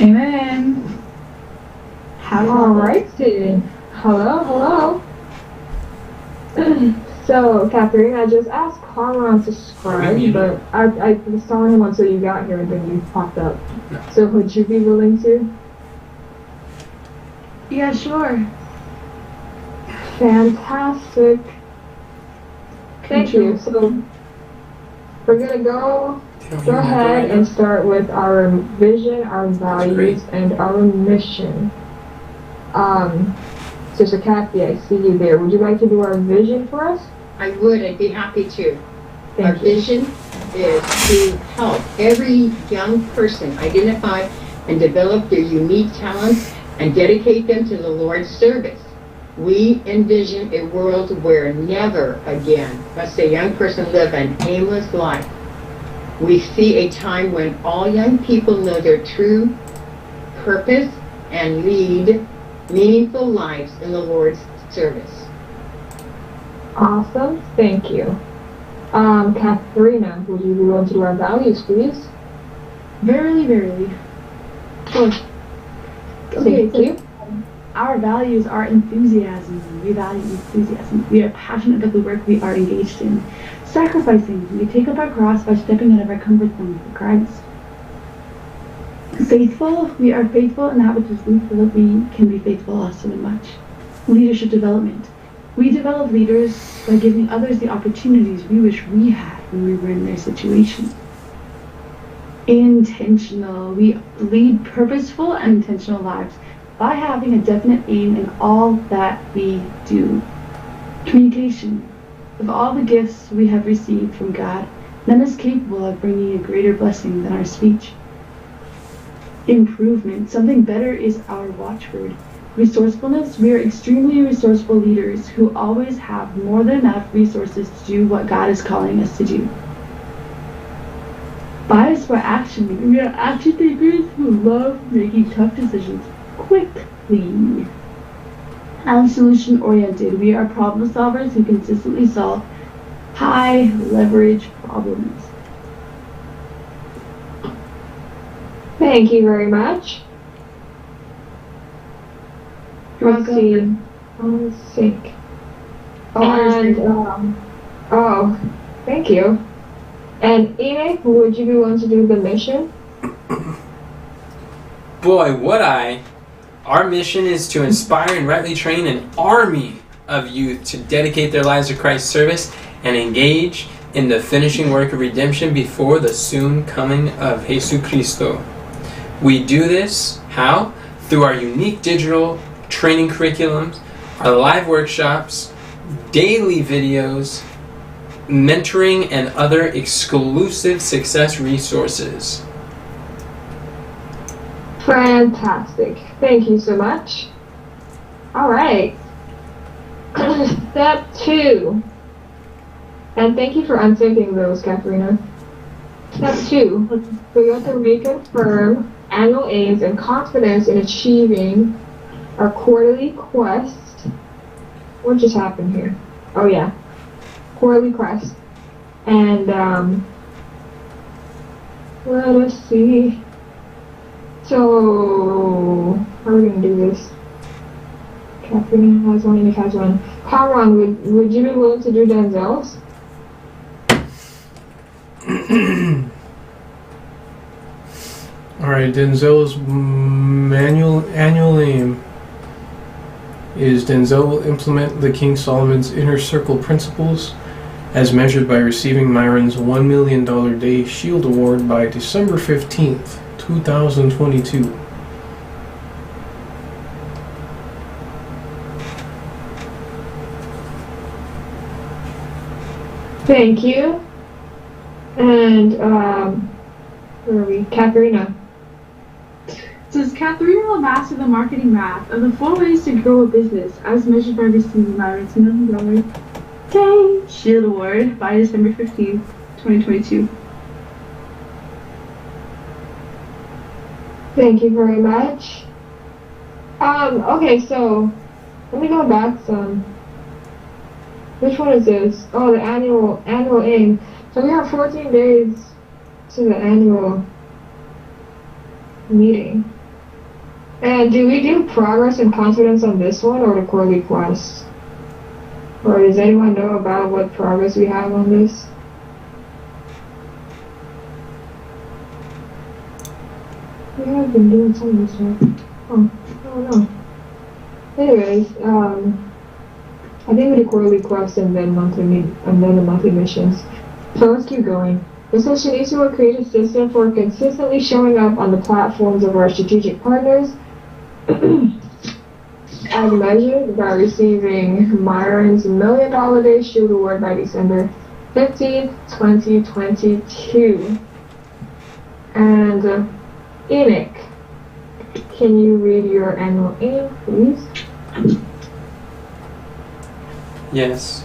Amen. All right, then. Hello. So, Catherine, I just asked Carmine to subscribe, but I was telling him until you got here and then you popped up. So, would you be willing to? Yeah, sure. Fantastic. Thank you. So, we're going to go ahead and start with our vision, our values, and our mission. Sister Kathy, I see you there. Would you like to do our vision for us? I would. I'd be happy to. Our Thank you. vision is to help every young person identify and develop their unique talents and dedicate them to the Lord's service. We envision a world where never again must a young person live an aimless life. We see a time when all young people know their true purpose and lead meaningful lives in the Lord's service. Awesome. Thank you. Katharina, would you be willing to do our values, please? Verily. Oh, Thank you. Our values are enthusiasm. We value enthusiasm. We are passionate about the work we are engaged in. Sacrificing. We take up our cross by stepping out of our comfort zone for Christ. Faithful. We are faithful in that which is least so that we can be faithful also in much. Leadership development. We develop leaders by giving others the opportunities we wish we had when we were in their situation. Intentional. We lead purposeful and intentional lives by having a definite aim in all that we do. Communication. Of all the gifts we have received from God, none is capable of bringing a greater blessing than our speech. Improvement. Something better is our watchword. Resourcefulness. We are extremely resourceful leaders who always have more than enough resources to do what God is calling us to do. Bias for action. We are action takers who love making tough decisions quickly. And solution oriented. We are problem solvers who consistently solve high leverage problems. Thank you very much. You're Let's see. I'm sick. Thank you. And Enoch, would you be willing to do the mission? Boy, would I. Our mission is to inspire and rightly train an army of youth to dedicate their lives to Christ's service and engage in the finishing work of redemption before the soon coming of Jesus Cristo. We do this, how? Through our unique digital training curriculums, our live workshops, daily videos, mentoring, and other exclusive success resources. Fantastic. Thank you so much. All right. Step 2. And thank you for unzipping those, Katharina. Step 2. We got to reconfirm annual aims and confidence in achieving our quarterly quest. What just happened here? Oh yeah. Quarterly quest. And let us see. So, how are we going to do this? Catherine has one, Enoch has one. Cameron, would you be willing to do Denzel's? Alright, Denzel's annual aim is Denzel will implement the King Solomon's Inner Circle principles as measured by receiving Myron's $1 million Day Shield Award by December 15th, 2022. Thank you. And, where are we? Katharina. Says Katharina will master the marketing math of the 4 ways to grow a business as measured by receiving Myron's $1 million Day Shield Award by December 15th, 2022. Thank you very much. Okay, so let me go back some. Which one is this? Oh, the annual aim. So we have 14 days to the annual meeting. And do we do progress and confidence on this one or the quarterly quest? Or does anyone know about what progress we have on this? We have been doing some of this stuff. Oh, I don't know. Anyways, I think we do quarterly quests and then the monthly missions. So let's keep going. The session will create a system for consistently showing up on the platforms of our strategic partners as measured by receiving Myron's $1 Million Day Shield Award by December 15th, 2022. And Enoch, can you read your annual aim, please? Yes.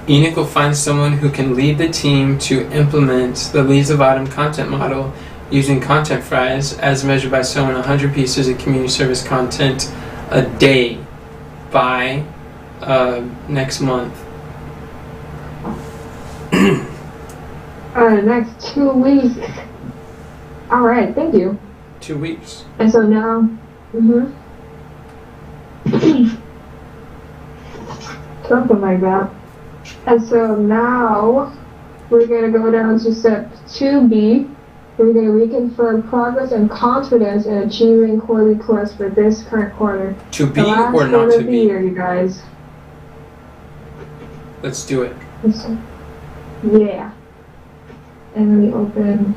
Enoch will find someone who can lead the team to implement the Leaves of Autumn content model using content fries as measured by sewing 100 pieces of community service content a day by next month. Next 2 weeks. Alright, thank you. 2 weeks. And so now, something like that. And so now, we're going to go down to step 2B. We're going to reconfirm progress and confidence in achieving quarterly quests for this current quarter. To be the last or not quarter to of the be? year, you guys. Let's do it. Yeah. And then we open.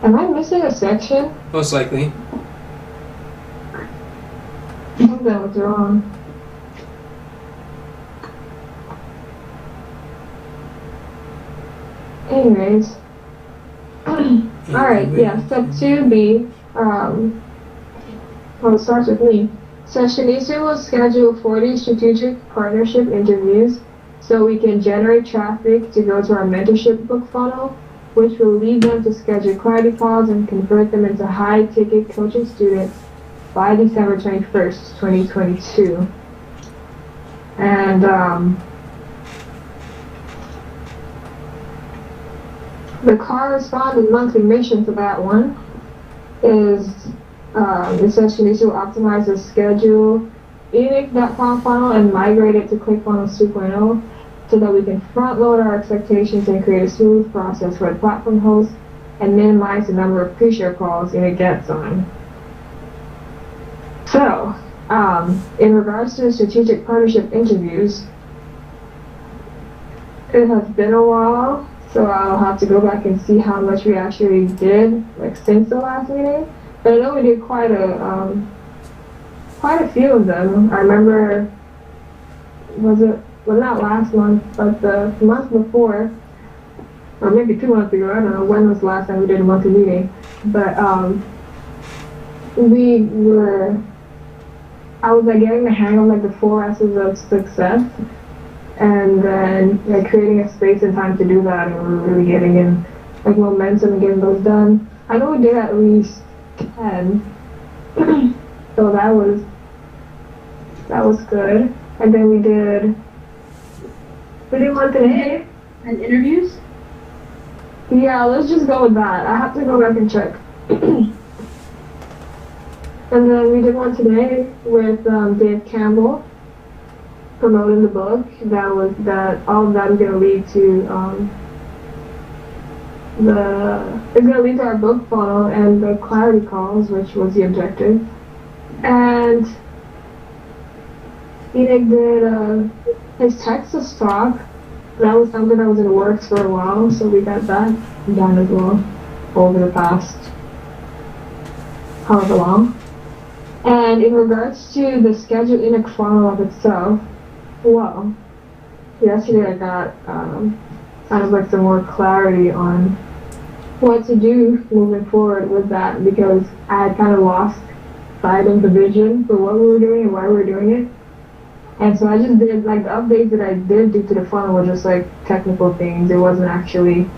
Am I missing a section? Most likely. Something was wrong. Anyways. Alright, yeah, step 2B. Well, it starts with me. Sessionista will schedule 40 strategic partnership interviews so we can generate traffic to go to our mentorship book funnel, which will lead them to schedule clarity calls and convert them into high-ticket coaching students by December 21st, 2022. And the corresponding monthly mission for that one is essentially to optimize the schedule Enoch.com funnel and migrate it to ClickFunnels 2.0 so that we can front load our expectations and create a smooth process for the platform host and minimize the number of pre-share calls Enoch gets on. So, in regards to strategic partnership interviews, it has been a while, so I'll have to go back and see how much we actually did, like, since the last meeting. But I know we did quite a few of them. I remember, well, not last month, but the month before, or maybe 2 months ago, I don't know when was the last time we did a monthly meeting. But I was like getting the hang of like the 4 S's of success, and then like creating a space and time to do that, and we were really getting in like momentum and getting those done. I know we did at least 10, so that was good. And then we did one today. And interviews? Yeah, let's just go with that. I have to go back and check. And then we did one today with Dave Campbell promoting the book. All of that is going to lead to it's going to lead to our book funnel and the clarity calls, which was the objective. And Enoch did his Texas talk. That was something that was in the works for a while, so we got that done as well over the past however long. And in regards to the scheduled Enoch funnel of itself, well, yesterday I got kind of like some more clarity on what to do moving forward with that, because I had kind of lost sight of the vision for what we were doing and why we were doing it. And so I just did, like, the updates that I did do to the funnel were just like technical things. It wasn't actually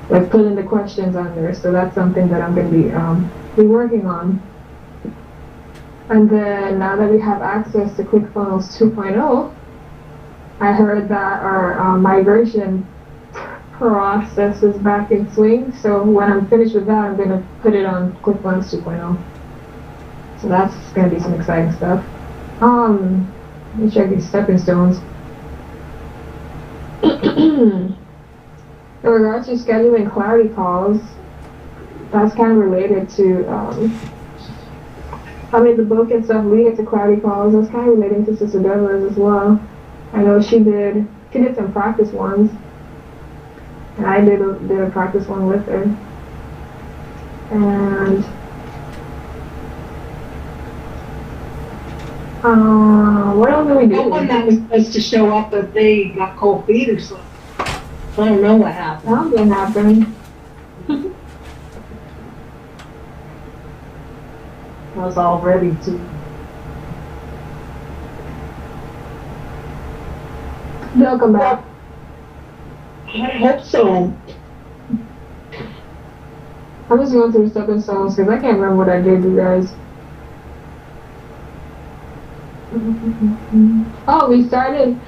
like putting the questions on there. So that's something that I'm going to be working on. And then now that we have access to ClickFunnels 2.0, I heard that our migration process is back in swing. So when I'm finished with that, I'm gonna put it on QuickBooks 2.0. So that's gonna be some exciting stuff. Let me check these stepping stones. In regards to scheduling clarity calls, that's kind of related to, the book and stuff leading to clarity calls, that's kind of relating to Sister Deborah's as well. I know she did some practice ones, and I did a practice one with her. And, what else did we do? No one that was supposed to show up, but they got cold feet or something. I don't know what happened. That didn't happen. I was all ready to. They'll come back. I hope so. I'm just going through the stepping stones because I can't remember what I did, you guys. Oh, we started,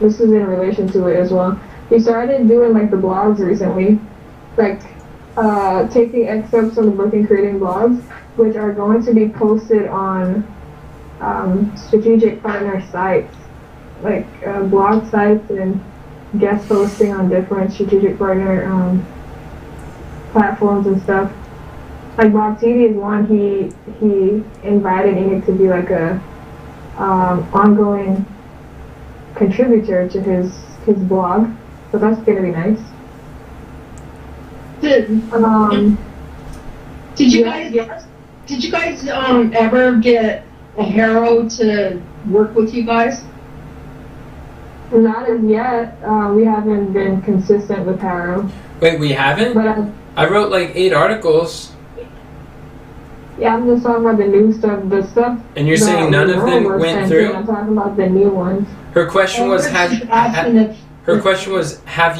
this is in relation to it as well. We started doing like the blogs recently, like taking excerpts from the book and creating blogs, which are going to be posted on strategic partner sites, like blog sites and guest posting on different strategic partner platforms and stuff. Like Bob TV is one, he invited Enoch to be like a ongoing contributor to his blog, so that's gonna be nice. Did you guys ever get a hero to work with you guys? Not as yet. We haven't been consistent with Harrow. Wait, we haven't? But I wrote like 8 articles. yeah, I'm just talking about the new stuff. The stuff. And you're saying none of them went through? I'm talking about the new ones. Her question was, have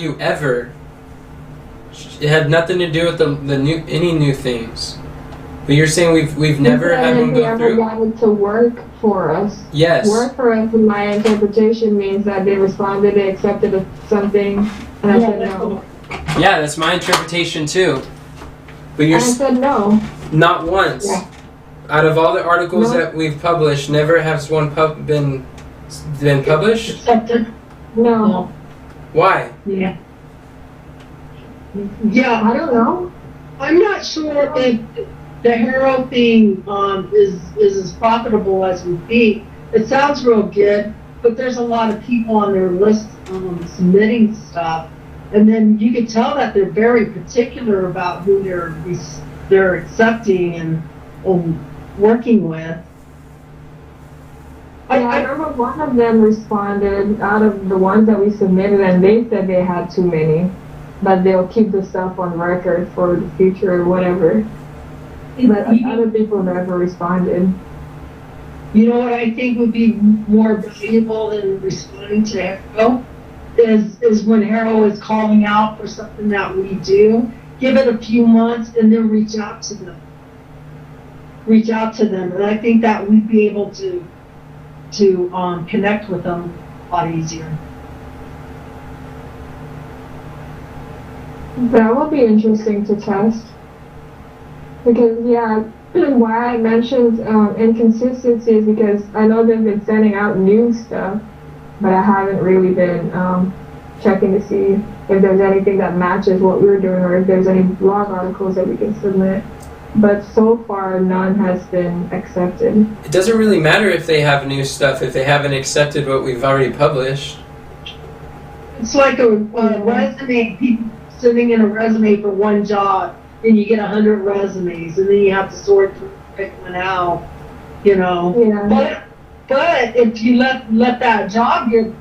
you ever? It had nothing to do with any new things. But you're saying we've never had one go through? They ever got it to work for us. Yes. Work for us, in my interpretation, means that they responded, they accepted something, and I said no. Yeah, that's my interpretation too. But I said no. Not once. Yeah. Out of all the articles that we've published, never has one been published? Accepted? No. Why? Yeah. Yeah. I don't know. I'm not sure if the hero thing is as profitable as we think. It sounds real good, but there's a lot of people on their list submitting stuff, and then you can tell that they're very particular about who they're accepting and working with. I remember one of them responded out of the ones that we submitted, and they said they had too many, but they'll keep the stuff on record for the future or whatever. But other people never responded. You know what I think would be more valuable than responding to Harrow is when Harrow is calling out for something that we do, give it a few months and then reach out to them. And I think that we'd be able to connect with them a lot easier. That would be interesting to test. Because, why I mentioned inconsistency is because I know they've been sending out new stuff, but I haven't really been checking to see if there's anything that matches what we're doing or if there's any blog articles that we can submit. But so far, none has been accepted. It doesn't really matter if they have new stuff if they haven't accepted what we've already published. It's like a resume, people sending in a resume for one job, and you get 100 resumes, and then you have to sort through, pick one out, you know. Yeah. But if you let that job get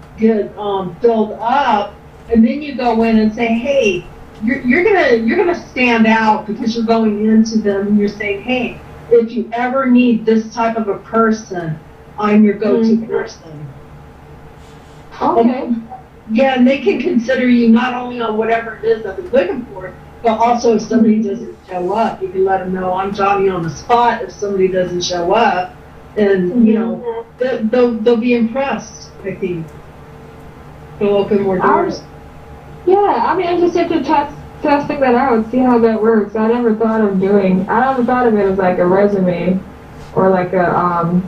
filled up, and then you go in and say, hey, you're gonna stand out because you're going into them and you're saying, hey, if you ever need this type of a person, I'm your go-to person. Okay. Yeah, and they can consider you not only on whatever it is that they're looking for, but also if somebody doesn't show up, you can let them know I'm Johnny on the spot if somebody doesn't show up, and you know they'll be impressed, I think. It'll open more doors. Yeah, I'll be interested to testing that out, see how that works. I never thought of it as like a resume or like a,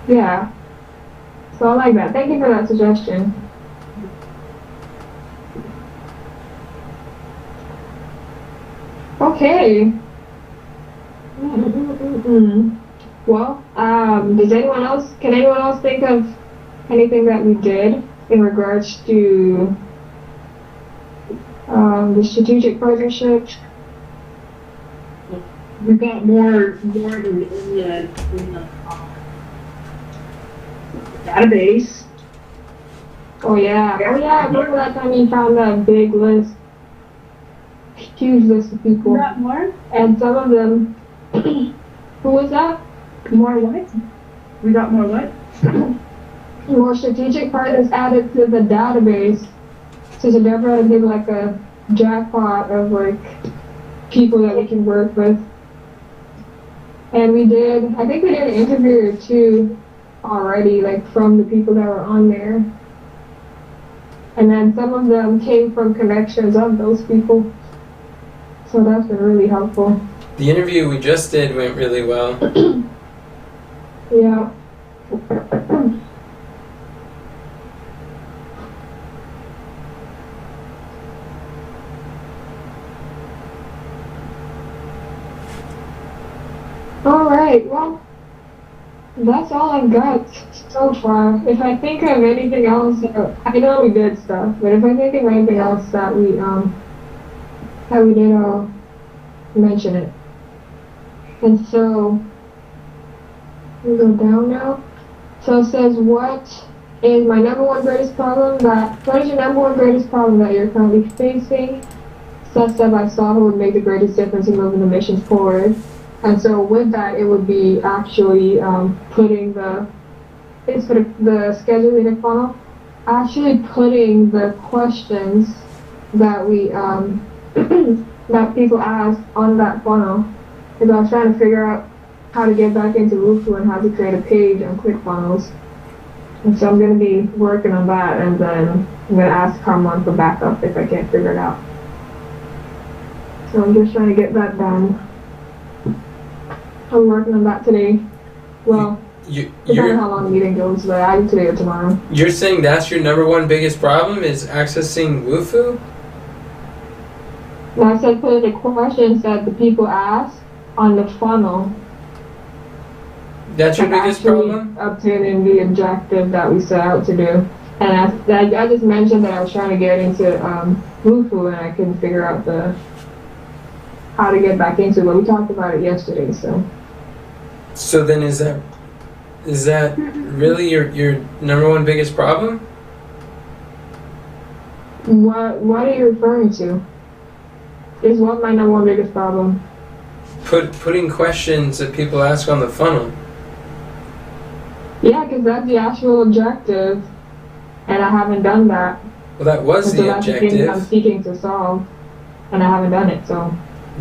yeah. So I like that. Thank you for that suggestion. Okay. Well, can anyone else think of anything that we did in regards to the strategic partnership? We got more in the database. Oh yeah. Remember that time you found that big list, huge list of people, Not more? and some of them. Who was that? More what? We got more what? More strategic partners added to the database. So Deborah did like a jackpot of like people that we can work with. And I think we did an interview or two already, like from the people that were on there. And then some of them came from connections of those people. So that's been really helpful. The interview we just did went really well. Yeah. Alright, well, that's all I've got so far. If I think of anything else, I know we did stuff, but if I think of anything else that we did, I'll mention it. And so, we go down now. So it says, what is your number one greatest problem that you're currently facing? Such that by solving would make the greatest difference in moving the mission forward. And so with that, it would be actually putting the scheduling funnel, actually putting the questions that we that people ask on that funnel. Because I was trying to figure out how to get back into Wufoo and how to create a page on ClickFunnels. And so I'm going to be working on that, and then I'm going to ask Carmon for backup if I can't figure it out. So I'm just trying to get that done. I'm working on that today. Well, depending on how long the meeting goes, but either today or tomorrow. You're saying that's your number one biggest problem is accessing Wufoo? No, I said put the questions that the people ask on the funnel. That's your biggest problem? Obtaining the objective that we set out to do. And I just mentioned that I was trying to get into Wufoo, and I couldn't figure out how to get back into it. But we talked about it yesterday, so. So then is that really your number one biggest problem? What are you referring to? Is what my number one biggest problem? Putting questions that people ask on the funnel. Yeah, because that's the actual objective, and I haven't done that. Well, that was the objective. That's the thing I'm seeking to solve, and I haven't done it, so.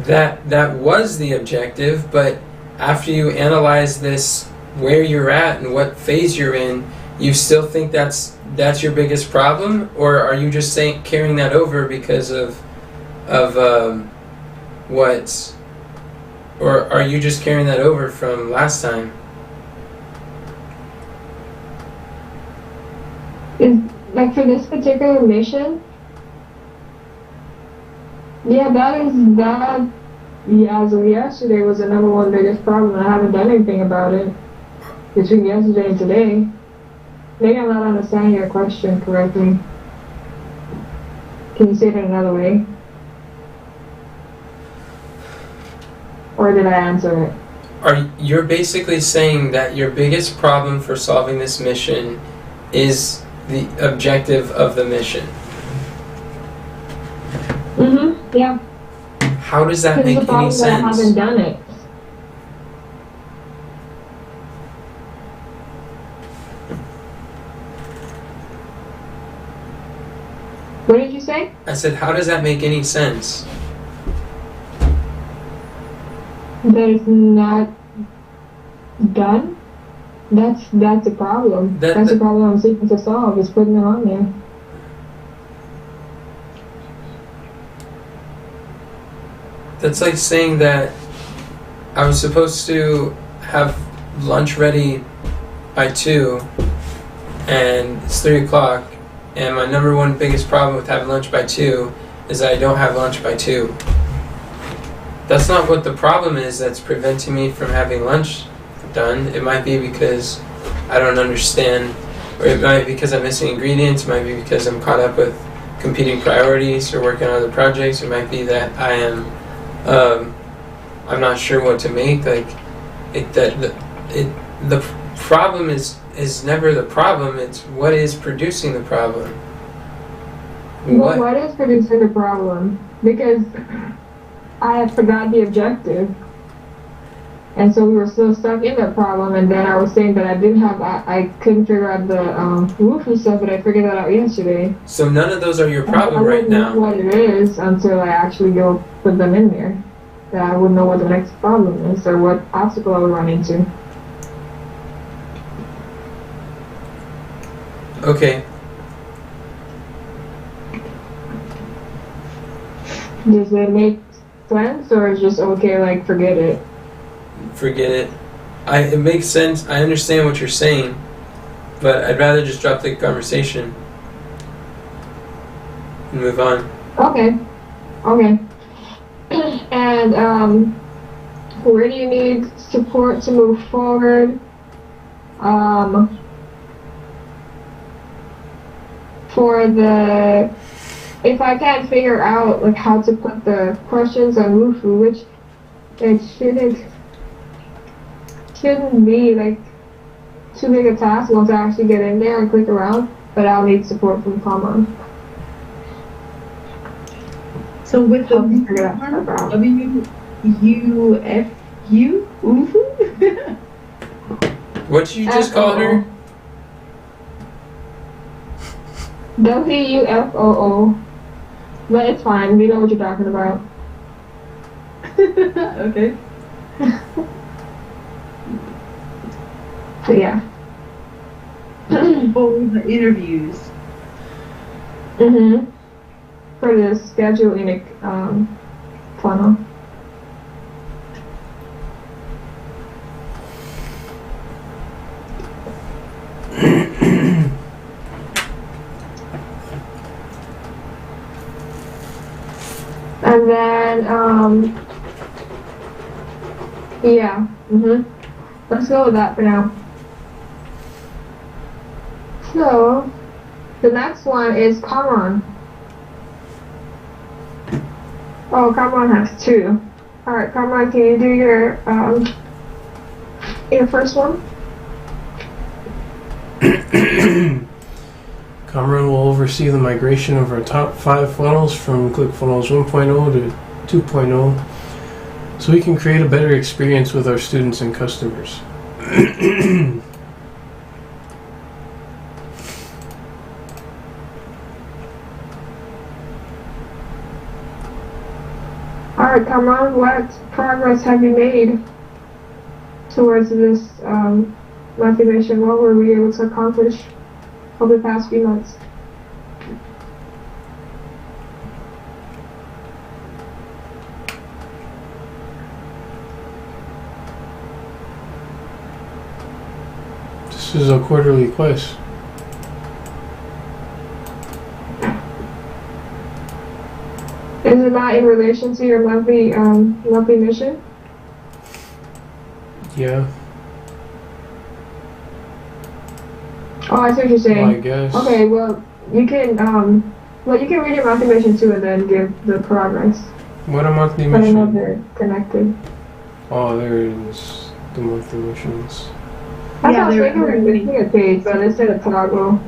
That was the objective, but after you analyze this, where you're at and what phase you're in, you still think that's your biggest problem, or are you just carrying that over because of what, or are you just carrying that over from last time? Is like for this particular mission? Yeah, that. Yeah, as of yesterday was the number one biggest problem. I haven't done anything about it between yesterday and today. Maybe I'm not understanding your question correctly. Can you say it another way? Or did I answer it? You're basically saying that your biggest problem for solving this mission is the objective of the mission. Mm-hmm, yeah. How does that make any sense? I haven't done it. What did you say? I said, how does that make any sense? That it's not done? That's a problem. That's a problem I'm seeking to solve, is putting it on there. That's like saying that I was supposed to have lunch ready by 2 and it's 3 o'clock, and my number one biggest problem with having lunch by 2 is that I don't have lunch by 2. That's not what the problem is that's preventing me from having lunch done. It might be because I don't understand, or it might be because I'm missing ingredients, it might be because I'm caught up with competing priorities or working on other projects. It might be that I am I'm not sure what to make. Like the problem is never the problem. It's what is producing the problem. Well, what is producing the problem? Because I had forgot the objective. And so we were still stuck in that problem, and then I was saying that I couldn't figure out the Wufu stuff, but I figured that out yesterday. So none of those are your problem right now. I wouldn't know what it is until I actually go put them in there. That I would know what the next problem is, or what obstacle I would run into. Okay. Does it make sense, or is just okay, like, forget it? Forget it. It makes sense. I understand what you're saying, but I'd rather just drop the conversation and move on. Okay. And where do you need support to move forward? If I can't figure out like how to put the questions on Wufu, which it shouldn't be like too big a task once I actually get in there and click around, but I'll need support from Common. So with the Figure that stuff out. WUFU? Wufu? What did you just call her? WUFOO. But it's fine, we know what you're talking about. Okay. So yeah. For the interviews. For the scheduling funnel. And then, yeah, let's go with that for now. So, the next one is Kamran. Oh, Kamran has 2. Alright, Kamran, can you do your first one? Kamran will oversee the migration of our top 5 funnels from ClickFunnels 1.0 to 2.0 so we can create a better experience with our students and customers. Alright, Kamran, what progress have you made towards this motivation? What were we able to accomplish over the past few months? This is a quarterly quest. Is it not in relation to your monthly mission? Yeah. Oh, I see what you're saying. Well, I guess. Okay, well, you can read your monthly mission too and then give the progress. What a monthly I don't know if mission. they're connected. Oh, there it is. The monthly missions. I Yeah, thought they're- they were missing a page, but it said a toggle.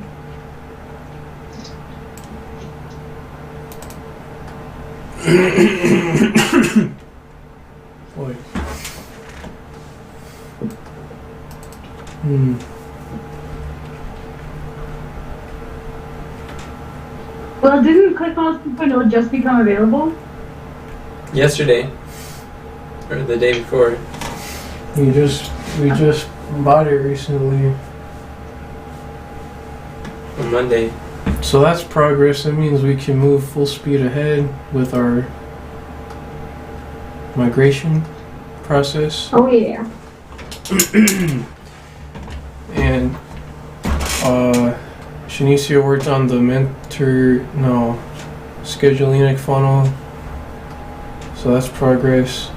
Boy. Well, didn't ClickFunnels 2.0 just become available? Yesterday. Or the day before. We just bought it recently. On Monday. So that's progress. That means we can move full speed ahead with our migration process. Oh yeah. And Shanicia worked on the Schedulinic funnel. So that's progress.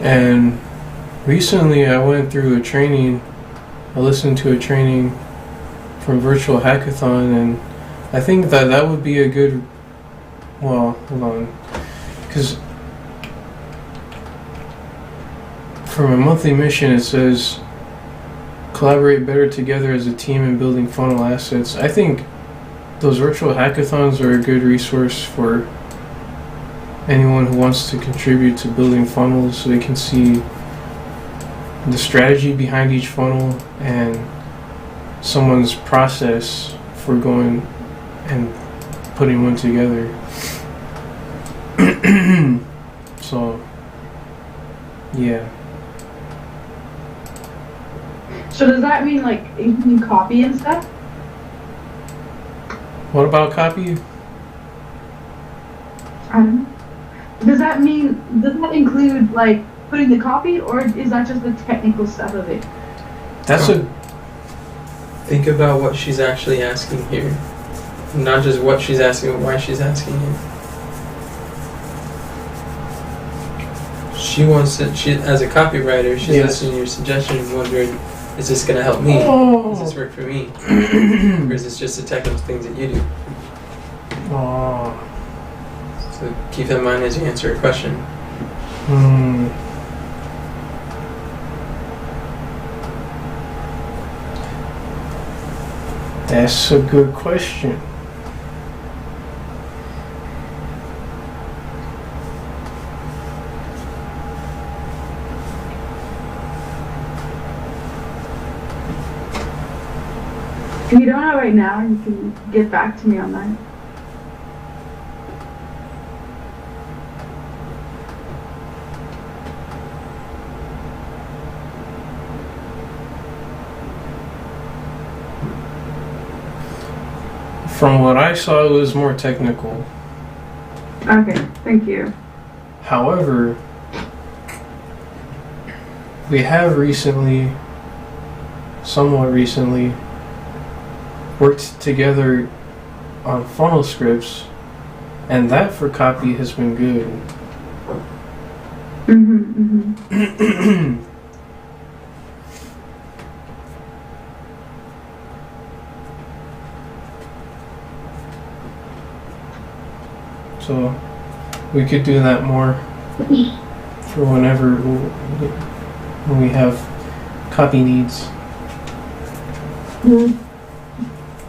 And recently I went through a training. I listened to a training from Virtual Hackathon, and I think that would be a good. Well, hold on, because for my monthly mission it says collaborate better together as a team in building funnel assets. I think those virtual hackathons are a good resource for anyone who wants to contribute to building funnels, so they can see the strategy behind each funnel and someone's process for going and putting one together. So, yeah. So does that mean like you can copy and stuff? What about copy? I don't know. Does that include like putting the copy, or is that just the technical stuff of it? That's a Think about what she's actually asking here. Not just what she's asking, but why she's asking it. She wants it, as a copywriter, she's Yes. listening to your suggestion and wondering, is this going to help me? Oh. Does this work for me? Or is this just the technical things that you do? Oh. So keep that in mind as you answer a question. That's a good question. If you don't know right now, you can get back to me on that. From what I saw, it was more technical. Okay, thank you. However, we have somewhat recently, worked together on funnel scripts, and that for copy has been good. So we could do that more for whenever when we have copy needs.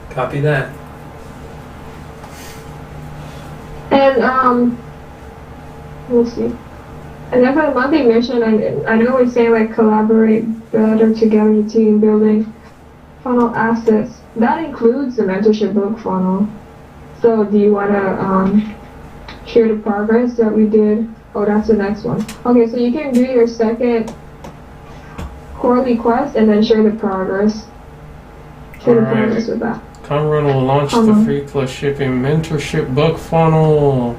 Copy that. And we'll see. And then for the monthly mission, I know we say like collaborate better together, team building funnel assets. That includes the mentorship book funnel. So do you wanna share the progress that we did? Oh, that's the next one. Okay, so you can do your second quarterly quest and then share the progress. Share the progress with that. Conrun will launch the free plus shipping mentorship book funnel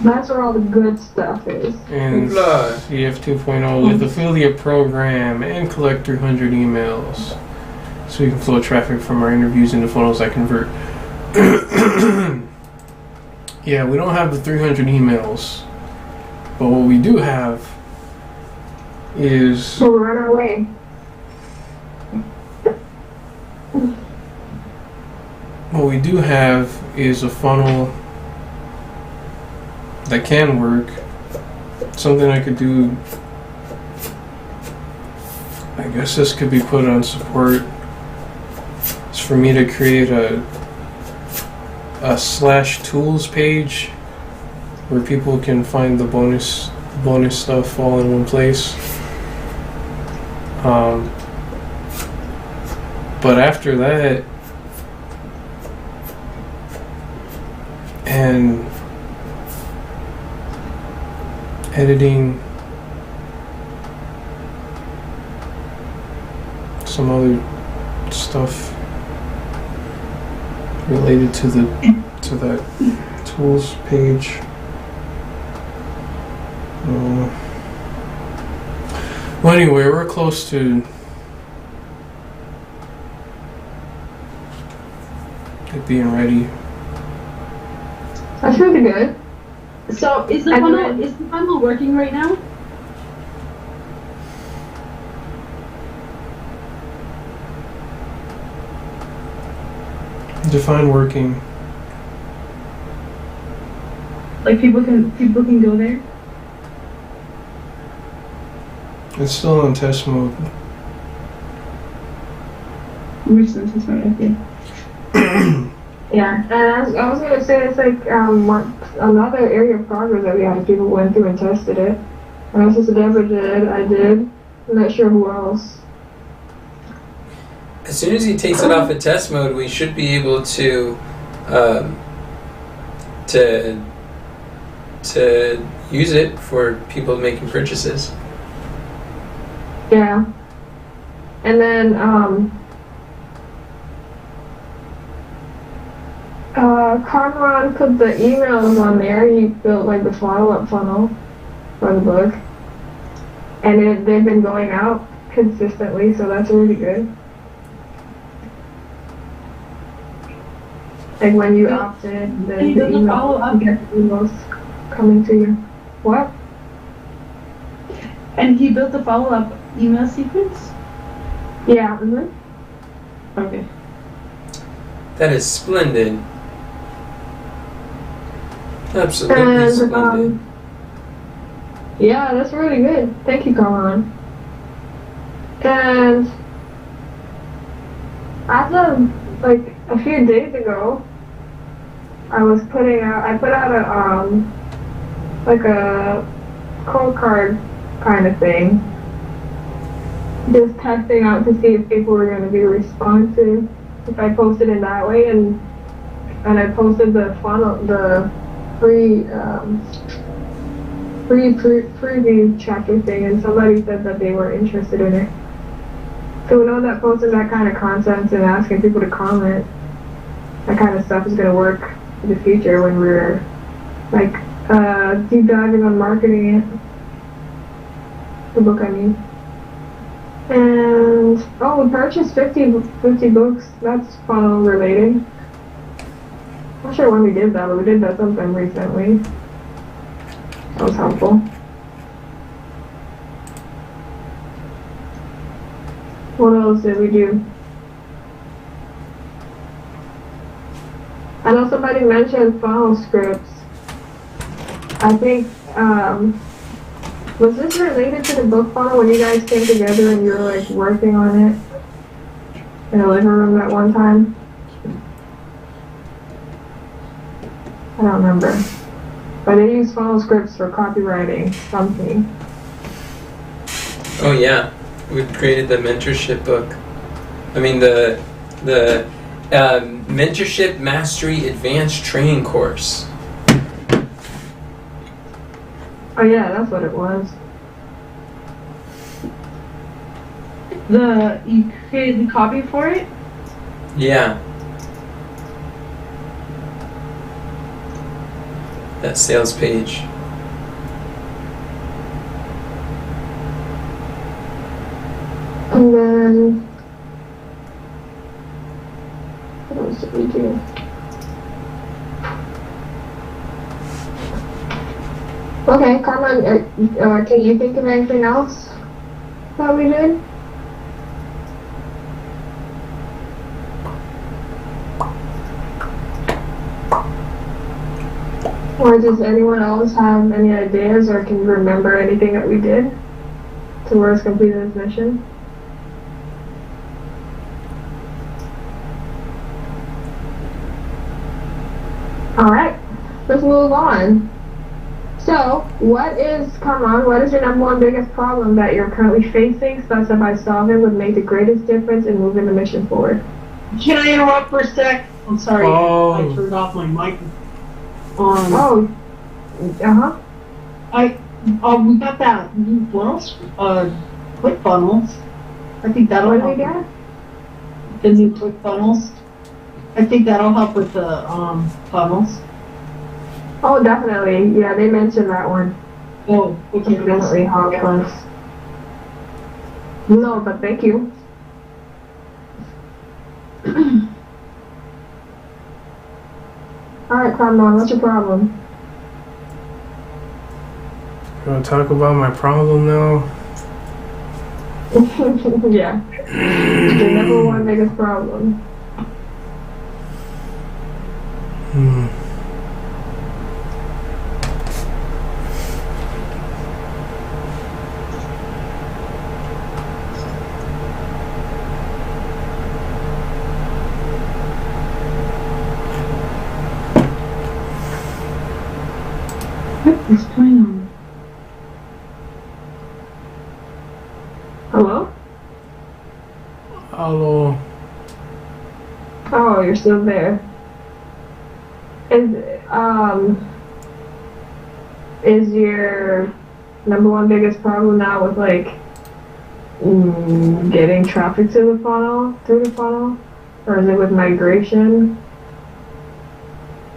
That's where all the good stuff is. in Hoopla. CF 2.0 with affiliate program and collect 300 emails. So you can flow traffic from our interviews into funnels that convert. Yeah, we don't have the 300 emails, but what we do have is So we're on our way. a funnel that can work. Something I could do. I guess this could be put on support. It's for me to create a /tools page where people can find the bonus stuff all in one place. But after that, and editing some other stuff related to that tools page. Well, anyway, we're close to it being ready. That's really good. So is the funnel working right now? Define working. Like people can go there? It's still in test mode. Which sense is right? Okay. Yeah, and I was gonna say it's like another area of progress that we had. People went through and tested it. And our sister Deborah did. I did. I'm not sure who else. As soon as he takes it off of test mode, we should be able to use it for people making purchases. Yeah. And then Carmeron put the emails on there. He built like the follow-up funnel for the book, and they've been going out consistently, so that's really good. Like when you opted, the email, you get the emails coming to you. What? And he built a follow-up email sequence? Yeah. Mm-hmm. Okay. That is splendid. Absolutely splendid. Yeah, that's really good. Thank you, Carmeron. And as of like a few days ago, I put out a code card kind of thing, just testing out to see if people were going to be responsive if I posted in that way, and I posted the preview chapter thing, and somebody said that they were interested in it. So we know that posting that kind of content and asking people to comment, that kind of stuff is going to work in the future when we're like deep diving on marketing it. The book, I mean. And we purchased 50 books. That's funnel related. Not sure when we did that, but we did that sometime recently. That was helpful. What else did we do? I know somebody mentioned funnel scripts. I think, was this related to the book funnel when you guys came together and you were like working on it in the living room that one time? I don't remember. But they use funnel scripts for copywriting something. Oh yeah, we created the mentorship book. I mean the mentorship mastery advanced training course. Oh yeah, that's what it was. You created the copy for it? Yeah. That sales page. And then what else did we do? Okay, Carmen, can you think of anything else that we did? Or does anyone else have any ideas or can remember anything that we did towards completing this mission? Alright, let's move on. So, what is your number one biggest problem that you're currently facing, such that by solving would make the greatest difference in moving the mission forward? Can I interrupt for a sec? I'm sorry, I turned off my mic. We got that new funnels, quick funnels. I think that'll What help. did we get? The new quick funnels. I think that'll help with the funnels. Oh, definitely. Yeah, they mentioned that one. Oh, okay. Definitely hot plus. No, but thank you. Alright, Carmon, what's your problem? You want to talk about my problem now? Yeah. The number one biggest problem. Hmm. What is going on? Hello? Hello. Oh, you're still there. Is your number one biggest problem now with like getting traffic to the funnel, through the funnel? Or is it with migration?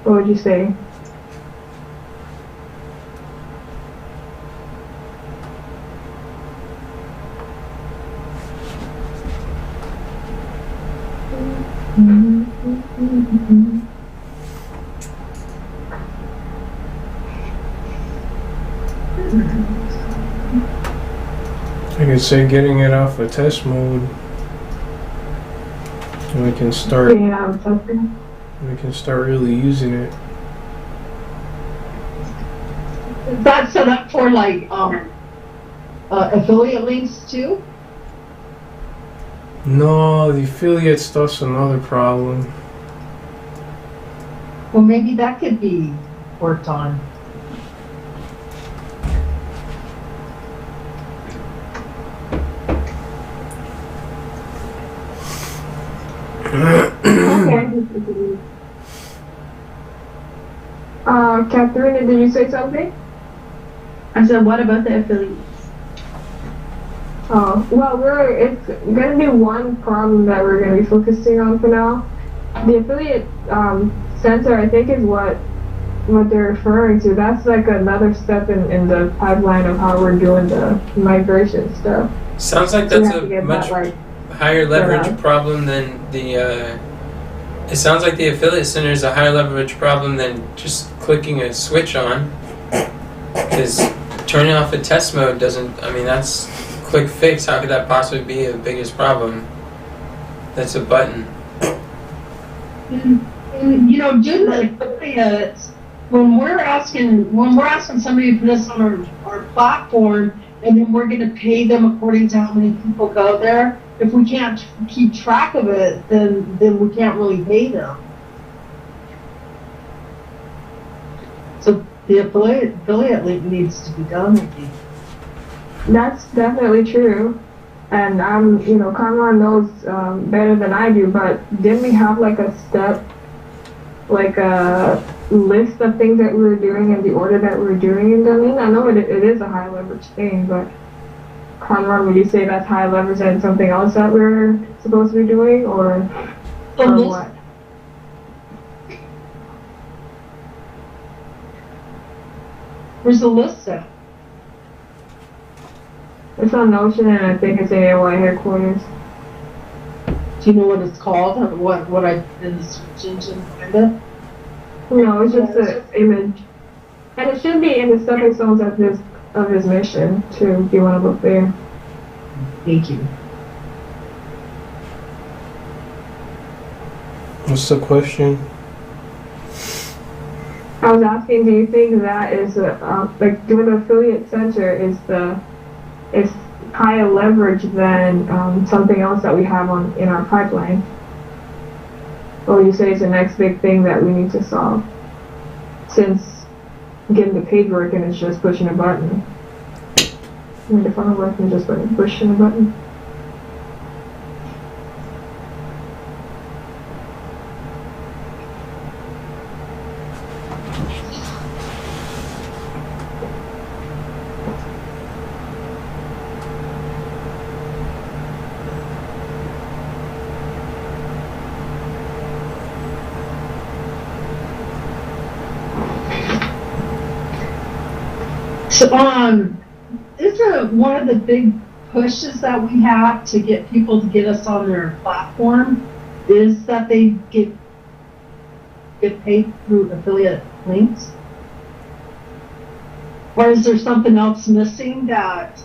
What would you say? I could say getting it off of test mode. And we can start really using it. Is that set up for like, affiliate links too? No, the affiliate stuff's another problem. Well, maybe that could be worked on. Okay. Katharina, did you say something? I said, what about the affiliates? Oh, well, it's gonna be one problem that we're gonna be focusing on for now. The affiliate center, I think, is what they're referring to. That's like another step in the pipeline of how we're doing the migration stuff. Sounds like So we that's have to a get much that, like, higher leverage out. problem than the. It sounds like the affiliate center is a higher leverage problem than just clicking a switch on. Because turning off a test mode doesn't. I mean, that's quick fix. How could that possibly be the biggest problem? That's a button. And, you know, doing the affiliates, when we're asking somebody to put us on our platform, and then we're going to pay them according to how many people go there. If we can't keep track of it, then we can't really pay them. So the affiliate link needs to be done, I think. That's definitely true. And Carmon knows better than I do, but didn't we have like a step, like a list of things that we were doing in the order that we were doing them in? I know it is a high leverage thing, but Carmon, would you say that's high leverage and something else that we're supposed to be doing, or what? Where's the list at? It's on Notion, and I think it's AOI headquarters. Do you know what it's called? What I in the search engine find it? No, it's just an image. And it should be in the stepping stones of his mission, too, if you want to look there. Thank you. What's the question? I was asking, do you think that is like doing the affiliate center is higher leverage than something else that we have in our pipeline? Or would you say it's the next big thing that we need to solve? Since getting the paid working is just pushing a button. I mean, the funnel working is just pushing a button. So, isn't one of the big pushes that we have to get people to get us on their platform is that they get paid through affiliate links? Or is there something else missing that,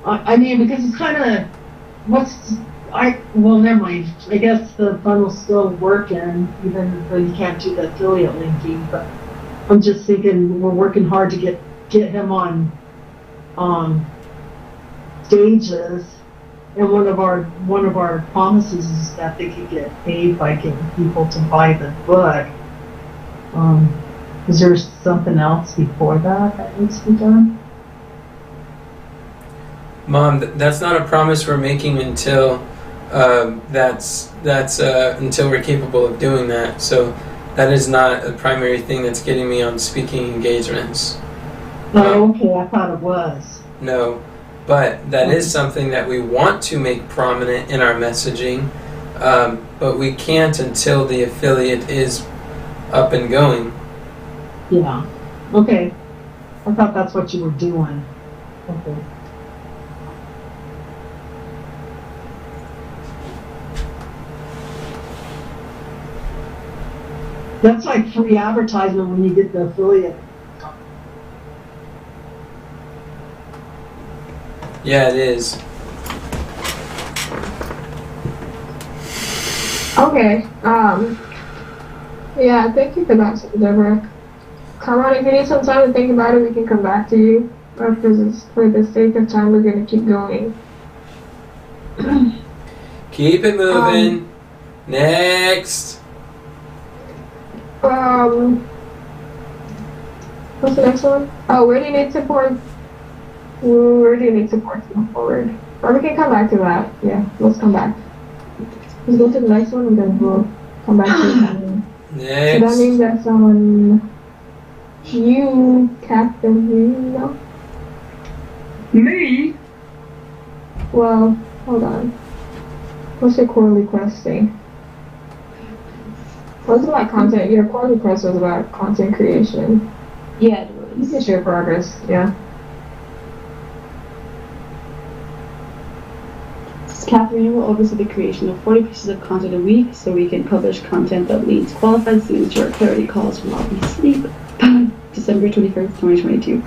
I mean, because it's kind of, well, never mind. I guess the funnel's still working, even though you can't do the affiliate linking, but I'm just thinking we're working hard to get him on stages, and one of our promises is that they could get paid by getting people to buy the book. Is there something else before that needs to be done? Mom, that's not a promise we're making until until we're capable of doing that. So that is not a primary thing that's getting me on speaking engagements. Oh, okay. I thought it was. No, but that is something that we want to make prominent in our messaging, but we can't until the affiliate is up and going. Yeah. Okay. I thought that's what you were doing. Okay. That's like free advertisement when you get the affiliate. Yeah, it is. Okay. Yeah, thank you for that, Deborah. Carmen, if you need some time to think about it, we can come back to you. But for the sake of time, we're going to keep going. Keep it moving. Next. What's the next one? Oh, where do you need support? Where do you need support to move forward? Or we can come back to that. Yeah, let's come back. Let's go to the next one and then we'll come back to it. Next. So that means that's on you, Captain, you know? Me? Well, hold on. What's your core request thing? What's about content? Your core request was about content creation. Yeah, it You was. can share progress, yeah. Catherine will oversee the creation of 40 pieces of content a week so we can publish content that leads qualified students to our clarity calls while we sleep. December 21st, 2022.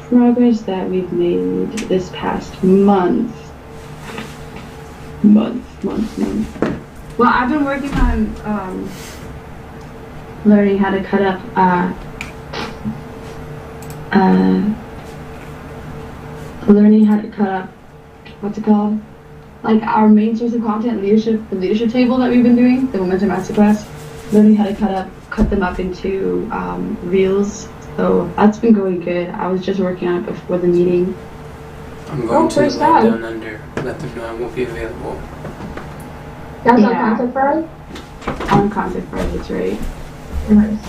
Progress that we've made this past month. Well, I've been working on learning how to cut up what's it called? Like our main source of content, the leadership table that we've been doing, the Momentum Masterclass, learning how to cut them up into reels. So that's been going good. I was just working on it before the meeting. I'm going to first lay time. down under. Let them know I won't be available. That's on Yeah. content Friday? On Content Friday, that's right. Nice.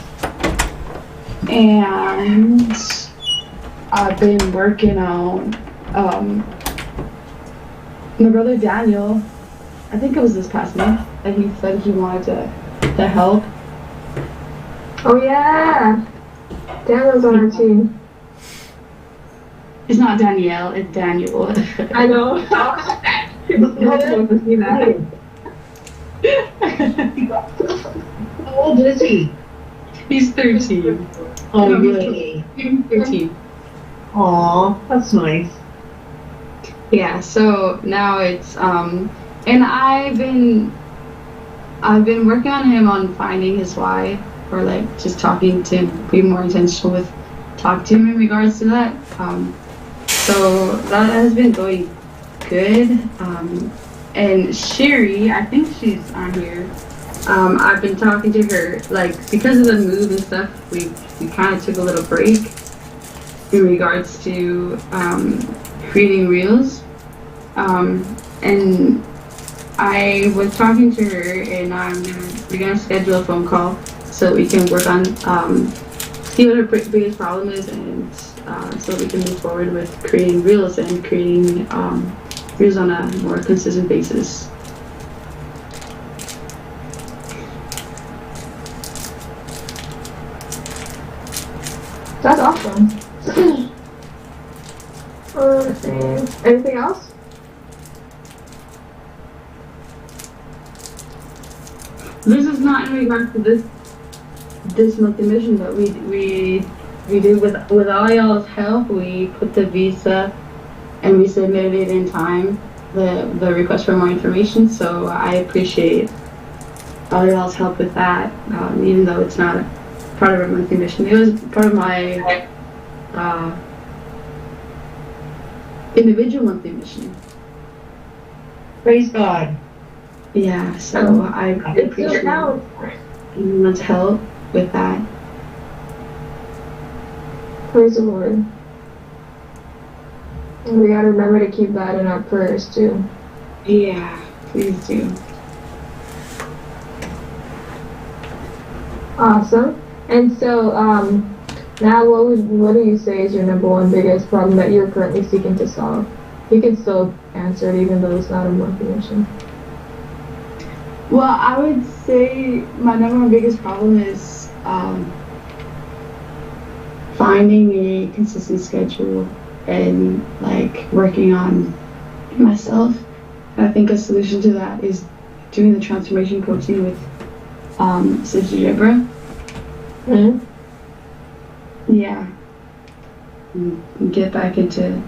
And I've been working on my brother Daniel. I think it was this past month that he said he wanted to help. Oh yeah! Daniel's on our team. It's not Danielle, it's Daniel. I know. People supposed to see that. How old is he? He's 13. Oh, No, he's really? 13. Aw, that's nice. Yeah, so now it's and I've been working on him on finding his why, or like just talking to him, being more intentional with talk to him in regards to that. So that has been going good. And Sherry, I think she's on here. I've been talking to her, like, because of the move and stuff, we kind of took a little break in regards to creating reels. And I was talking to her, and we're gonna schedule a phone call so we can work on see what her biggest problem is, and so we can move forward with creating reels and creating reels on a more consistent basis. That's awesome. Anything else? This is not in regards to this monthly mission, but we did with all y'all's help. We put the visa and we submitted it in time. The request for more information. So I appreciate all y'all's help with that, even though it's not a part of our monthly mission. It was part of my individual monthly mission. Praise God. Yeah, so I It's appreciate now. everyone's help with that. Praise the Lord. And we gotta remember to keep that in our prayers too. Yeah, please do. Awesome. And so, now what do you say is your number one biggest problem that you're currently seeking to solve? You can still answer it even though it's not a monthly mission. Well, I would say my number one biggest problem is finding a consistent schedule and like working on myself. And I think a solution to that is doing the transformation coaching with Sister Deborah. Mm-hmm. Yeah. And get back into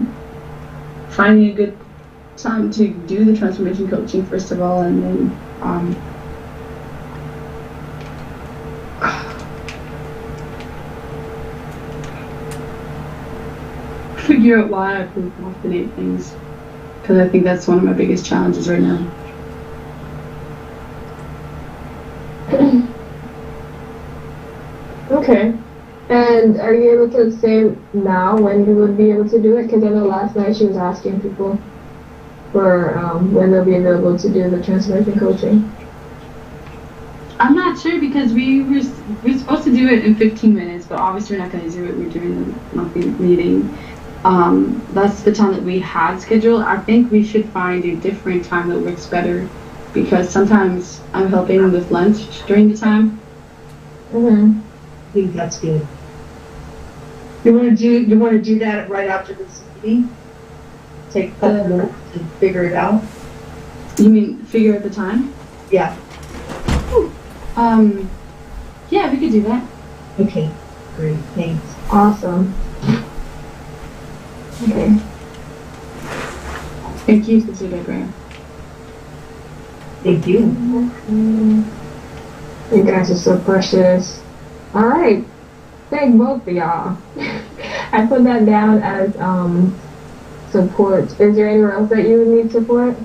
finding a good time to do the transformation coaching first of all, and then figure out why I procrastinate things, because I think that's one of my biggest challenges right now. Okay. And are you able to say now when you would be able to do it? Because I know last night she was asking people for when they'll be available to do the transformation coaching. I'm not sure because we're supposed to do it in 15 minutes, but obviously we're not going to do it. We're doing the monthly meeting. That's the time that we had scheduled. I think we should find a different time that works better, because sometimes I'm helping with lunch during the time. Mm-hmm. I think that's good. You want to do that right after this meeting? Take a couple minutes to figure it out. You mean figure out the time? Yeah. Yeah, we could do that. Okay. Great. Thanks. Awesome. Okay. Thank you, Sister Deborah. Thank you. You guys are so precious. Alright. Thank both of y'all. I put that down as support. Is there anywhere else that you would need support?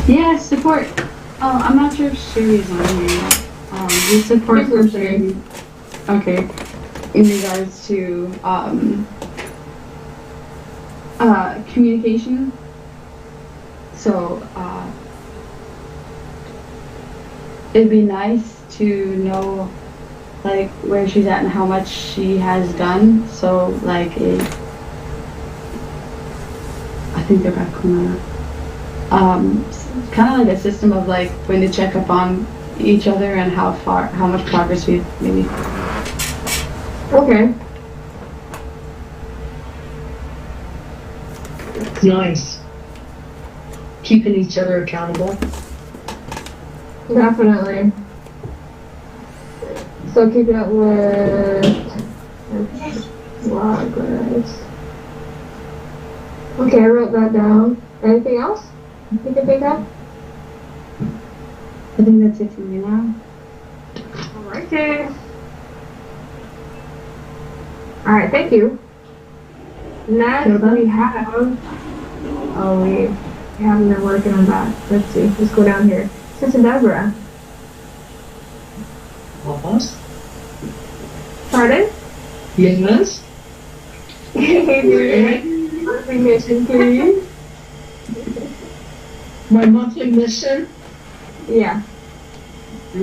Yeah, support. I'm not sure if Sherry's on here. We support for Sherry. Okay. In regards to communication. So it'd be nice to know like where she's at and how much she has done. So like I think they're back home now. Kind of like a system of like when to check up on each other and how much progress we've made. Okay. Nice. Keeping each other accountable. Definitely. So keep it up with progress. Okay, I wrote that down. Anything else you can think of? I think that's it for me now. Alrighty. Alright, thank you. Next we have we haven't been working on that. Let's see, let's go down here. Sister Deborah. Almost. Pardon? Yes. Monthly mission, please. My monthly mission. Yeah. I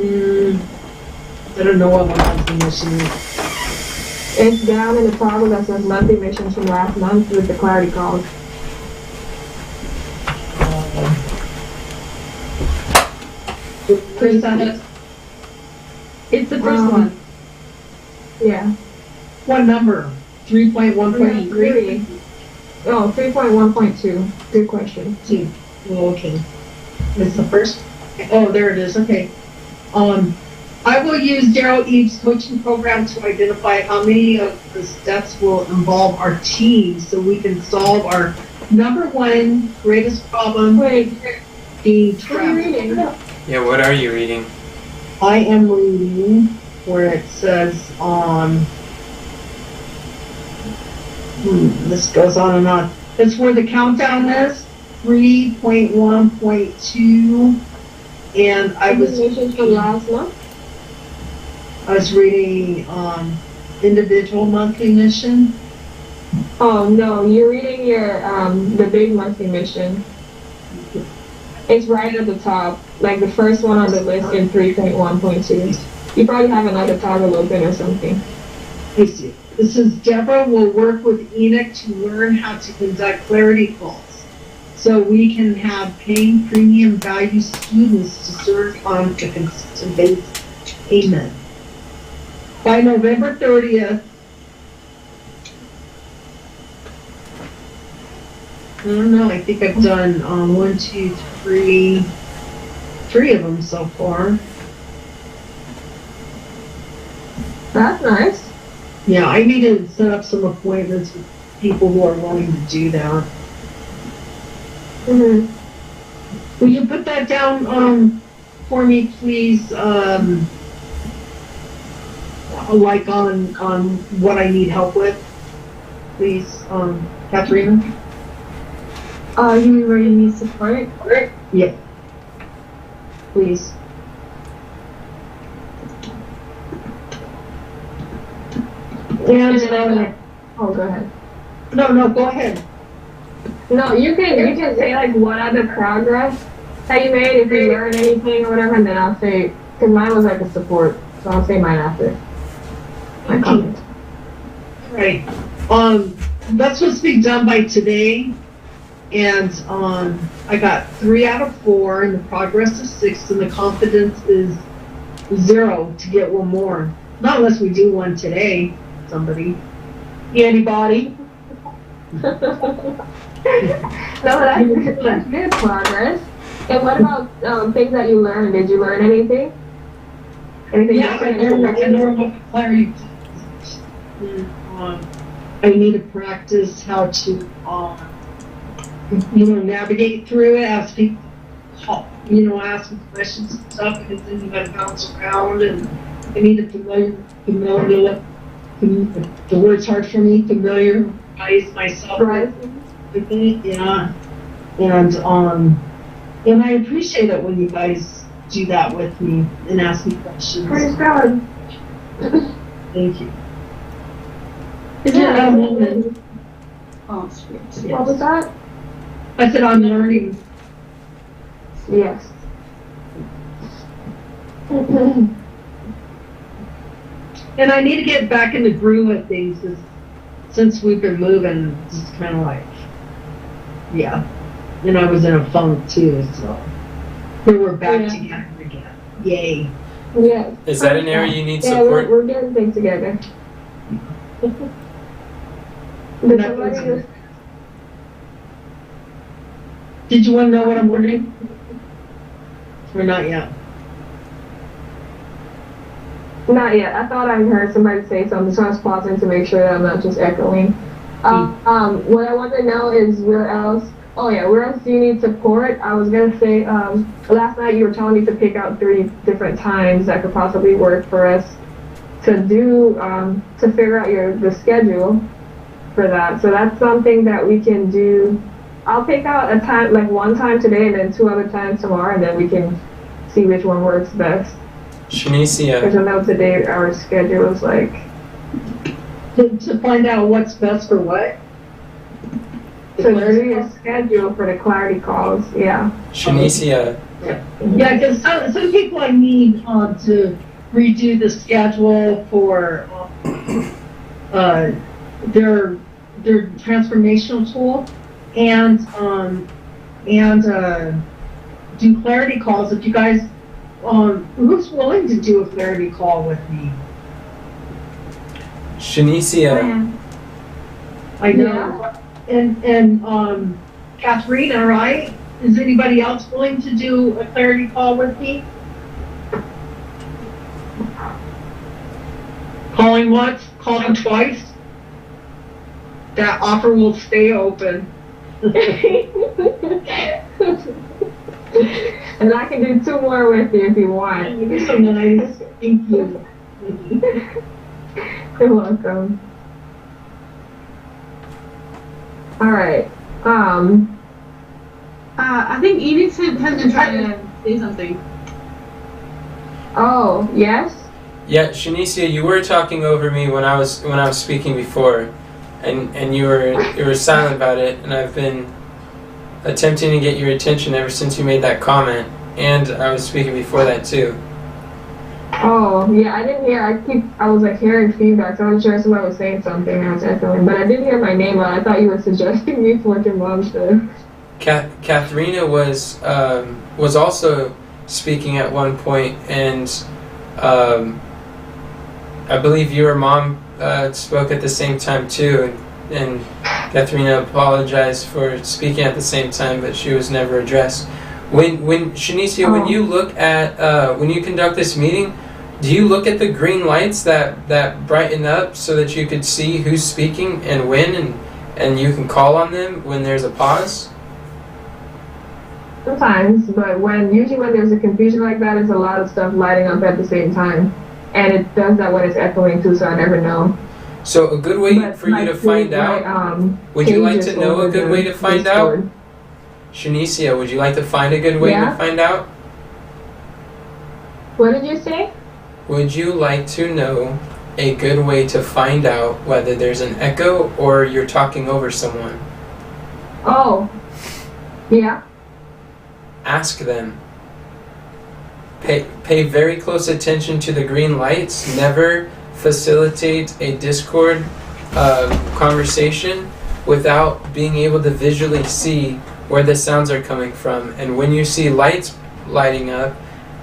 don't know what my monthly mission is. It's down in the toggle that says monthly missions from last month with the clarity calls. Where's that? It's the first Um, one. Yeah. What number? 3.1.3? 3. Oh, 3.1.2. Good question. Oh, okay. It's the first? Oh, there it is, okay. I will use Daryl Eves' coaching program to identify how many of the steps will involve our team so we can solve our number one greatest problem, Wait, being what are you trapped. reading? Yeah, what are you reading? I am reading where it says this goes on and on. It's where the countdown is, 3.1.2, and I was Missions from last month? reading individual monthly mission. Oh no, you're reading your the big monthly mission. It's right at the top, like the first one on the list in 3.1.2. You probably have another toggle open or something. I see. This is Deborah will work with Enoch to learn how to conduct clarity calls, so we can have paying premium value students to serve on a consistent basis. Amen. By November 30th, I don't know, I think I've done 3 of them so far. That's nice. Yeah, I need to set up some appointments with people who are willing to do that. Mm-hmm. Will you put that down for me, please? Like on what I need help with, please, Katharina. You mean where you need support? Yeah. Please. And Oh, go ahead. no, go ahead. No, you can say like what are the progress that you made, if you learned anything or whatever, and then I'll say, because mine was like a support, so I'll say mine after my comment. Right. That's supposed to be done by today, and I got 3 out of 4, and the progress is 6, and the confidence is 0 to get one more. Not unless we do one today. Somebody. Anybody? No, that's good progress. And what about things that you learned? Did you learn anything? Anything Yeah, I learned what clarity is. I need to practice how to, navigate through it, ask people, ask me questions and stuff, because then you gotta bounce around, and I need to the word's hard for me, familiarize myself Right. with it, yeah. And I appreciate it when you guys do that with me and ask me questions. Praise God. Thank you. Is Yeah, it I'm a learning. Oh, sweet. What was that? I said I'm learning. Yes. And I need to get back in the groove of things, 'cause since we've been moving, it's just kind of like, yeah. And I was in a funk too, so here we're back Yeah. together again. Yay. Yeah. Is that an area you need Yeah, support? we're getting things together. Did somebody just, Did you want to know what I'm learning? Or not yet? not yet. I thought I heard somebody say something, so I was pausing to make sure that I'm not just echoing. What I want to know is where else, where else do you need support? I was going to say, last night you were telling me to pick out 3 different times that could possibly work for us to do, to figure out the schedule for that. So that's something that we can do. I'll pick out a time, like one time today and then 2 other times tomorrow, and then we can see which one works best. Shanicia, Because I know today our schedule is like, To find out what's best for what? so there is a schedule for the clarity calls, yeah. Shanicia, Yeah, because some people I need to redo the schedule for their transformational tool and do clarity calls. If you guys who's willing to do a clarity call with me? Shanicia. I know. And Katharina, right? Is anybody else willing to do a clarity call with me? Calling once, calling twice. That offer will stay open. And I can do 2 more with you if you want. You're so nice. Thank you. You're welcome. All right. I think Edie has been trying to say something. Oh, yes? Yeah, Shanicia, you were talking over me when I was speaking before, and you were silent about it, and I've been attempting to get your attention ever since you made that comment, and I was speaking before that too. Oh, yeah, I didn't hear. I was like hearing feedback, so I wasn't sure if somebody was saying something and I was echoing, but I did hear my name, I thought you were suggesting me for what your mom said. Katharina was also speaking at one point, and I believe your mom spoke at the same time too, and Katharina apologized for speaking at the same time, but she was never addressed. When Shanicia, when you look at when you conduct this meeting, do you look at the green lights that brighten up so that you could see who's speaking and when, and you can call on them when there's a pause? Sometimes, but usually when there's a confusion like that, it's a lot of stuff lighting up at the same time. And it does that when it's echoing too, so I never know. So a good way for you to find out, would you like to know a good way to find out? Shanicia, would you like to find a good way to find out? What did you say? Would you like to know a good way to find out whether there's an echo or you're talking over someone? Oh, yeah. Ask them. Pay very close attention to the green lights. Never facilitate a Discord conversation without being able to visually see where the sounds are coming from. And when you see lights lighting up,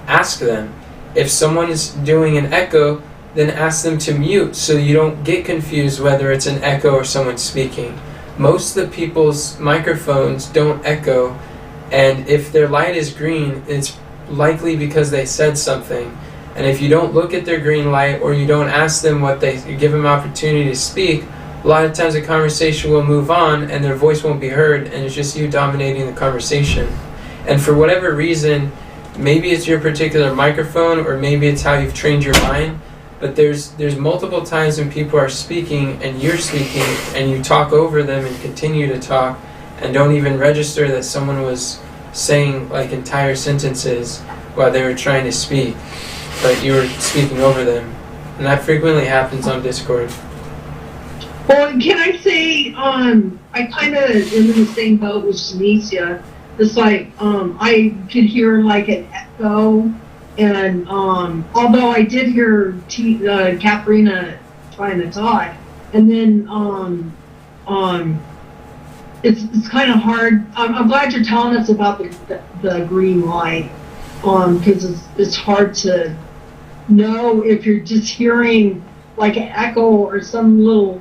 ask them. If someone is doing an echo, then ask them to mute so you don't get confused whether it's an echo or someone speaking. Most of the people's microphones don't echo, and if their light is green, it's likely because they said something. And if you don't look at their green light or you don't ask them give them opportunity to speak, a lot of times the conversation will move on and their voice won't be heard, and it's just you dominating the conversation. And for whatever reason, maybe it's your particular microphone or maybe it's how you've trained your mind, but there's multiple times when people are speaking and you're speaking and you talk over them and continue to talk and don't even register that someone was saying like entire sentences while they were trying to speak, but you were speaking over them. And that frequently happens on Discord. Well, can I say, I kind of am in the same boat with Shanicia. It's like, I could hear like an echo, and although I did hear Katharina trying to talk, and then it's kind of hard. I'm glad you're telling us about the green light, because it's hard to know if you're just hearing like an echo or some little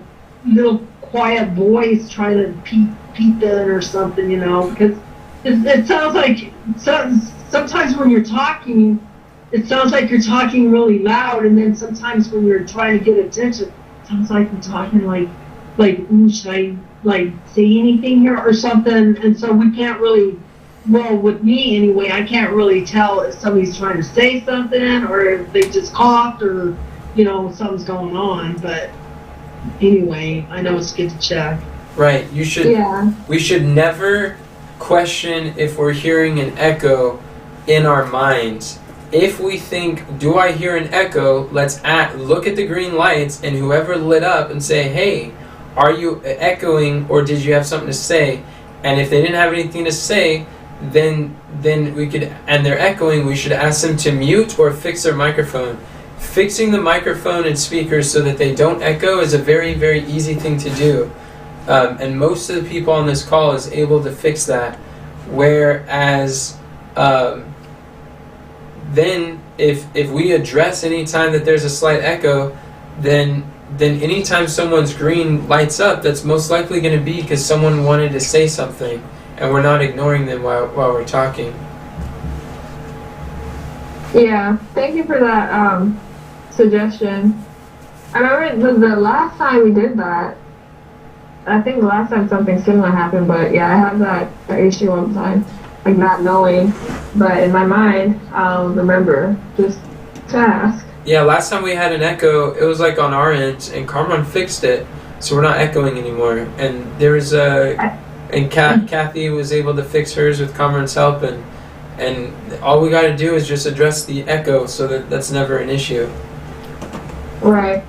quiet voice trying to peep in or something, because it sounds like sometimes when you're talking, it sounds like you're talking really loud, and then sometimes when you're trying to get attention, it sounds like you're talking like should I like say anything here or something? And so we can't really, well, with me anyway, I can't really tell if somebody's trying to say something or if they just coughed or something's going on. But anyway, I know it's good to check. Right. You should. Yeah. We should never question if we're hearing an echo in our minds. If we think, do I hear an echo? Let's look at the green lights and whoever lit up and say, hey, are you echoing or did you have something to say? And if they didn't have anything to say, then we could, and they're echoing, we should ask them to mute or fix their microphone. Fixing the microphone and speakers so that they don't echo is a very, very easy thing to do. And most of the people on this call is able to fix that. Whereas then if we address any time that there's a slight echo, then anytime someone's green lights up, that's most likely going to be because someone wanted to say something, and we're not ignoring them while we're talking. Yeah, thank you for that suggestion. I remember the last time we did that, I think the last time something similar happened, but yeah, I have that issue all the time, like not knowing, but in my mind, I'll remember just to ask. Yeah, last time we had an echo, it was like on our end, and Carmen fixed it, so we're not echoing anymore. And there was Kathy was able to fix hers with Carmen's help, and all we got to do is just address the echo, so that's never an issue. Right.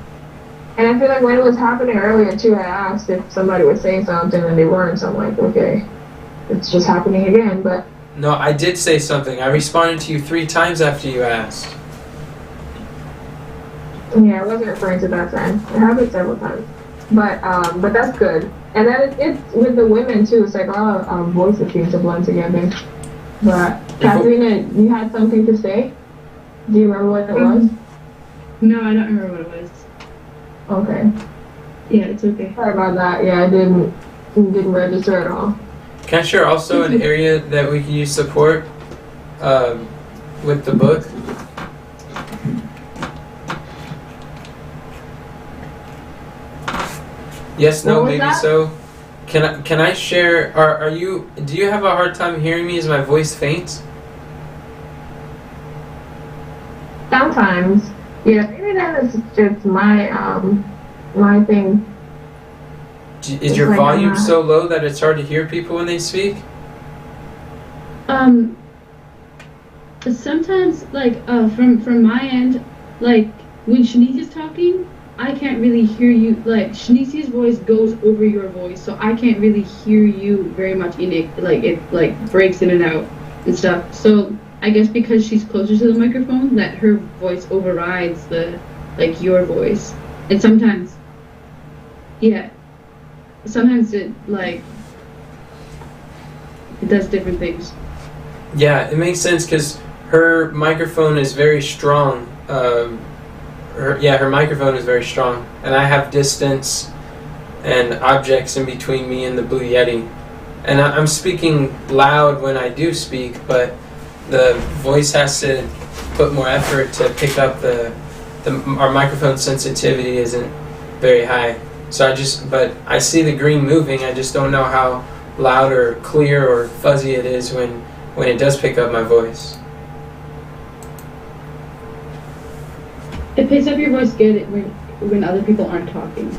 And I feel like when it was happening earlier too, I asked if somebody was saying something and they weren't, so I'm like, okay, it's just happening again, but... No, I did say something. I responded to you 3 times after you asked. Yeah, I wasn't referring to that time. It happened several times. But that's good. And then it's with the women too, it's like all voices seem to blend together. But, Katharina, you had something to say? Do you remember what it was? No, I don't remember what it was. Okay. Yeah, it's okay. Sorry about that. Yeah, I didn't register at all. Can I share also an area that we can use support with the book? Yes, no, maybe that? So. Can I share? Do you have a hard time hearing me? Is my voice faint? Sometimes. Yeah, maybe that is just my thing. Is your volume so low that it's hard to hear people when they speak? Sometimes, like, from my end, like, when Shanice is talking, I can't really hear you. Like, Shanice's voice goes over your voice, so I can't really hear you very much in it. Like, it, like, breaks in and out and stuff. So, I guess because she's closer to the microphone, that her voice overrides your voice. And sometimes, yeah, sometimes it does different things. Yeah, it makes sense because her microphone is very strong. Her microphone is very strong, and I have distance and objects in between me and the Blue Yeti. And I'm speaking loud when I do speak, but the voice has to put more effort to pick up our microphone sensitivity isn't very high. So but I see the green moving, I just don't know how loud or clear or fuzzy it is when it does pick up my voice. It picks up your voice good when other people aren't talking.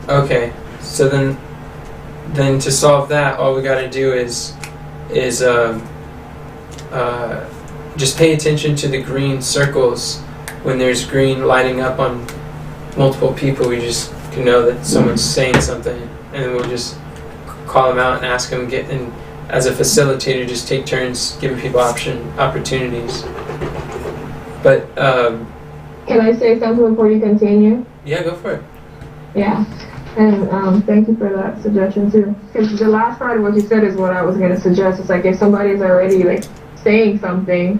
Okay, so then to solve that, all we gotta do is just pay attention to the green circles. When there's green lighting up on multiple people, we just can know that someone's saying something, and then we'll just call them out and ask them and as a facilitator, just take turns giving people opportunities. But can I say something before you continue? Yeah, go for it. Yeah, and thank you for that suggestion too. Because the last part of what you said is what I was going to suggest. It's like if somebody's already saying something,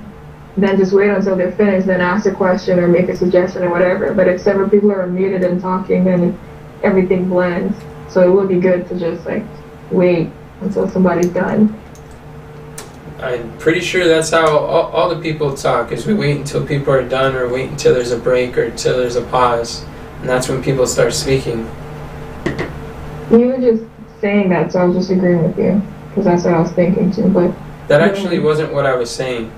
then just wait until they're finished, then ask a question or make a suggestion or whatever. But if several people are muted and talking, then everything blends. So it would be good to just wait until somebody's done. I'm pretty sure that's how all the people talk, is we wait until people are done, or wait until there's a break, or until there's a pause, and that's when people start speaking. You were just saying that, so I was just agreeing with you, because that's what I was thinking too, but... That actually wasn't what I was saying.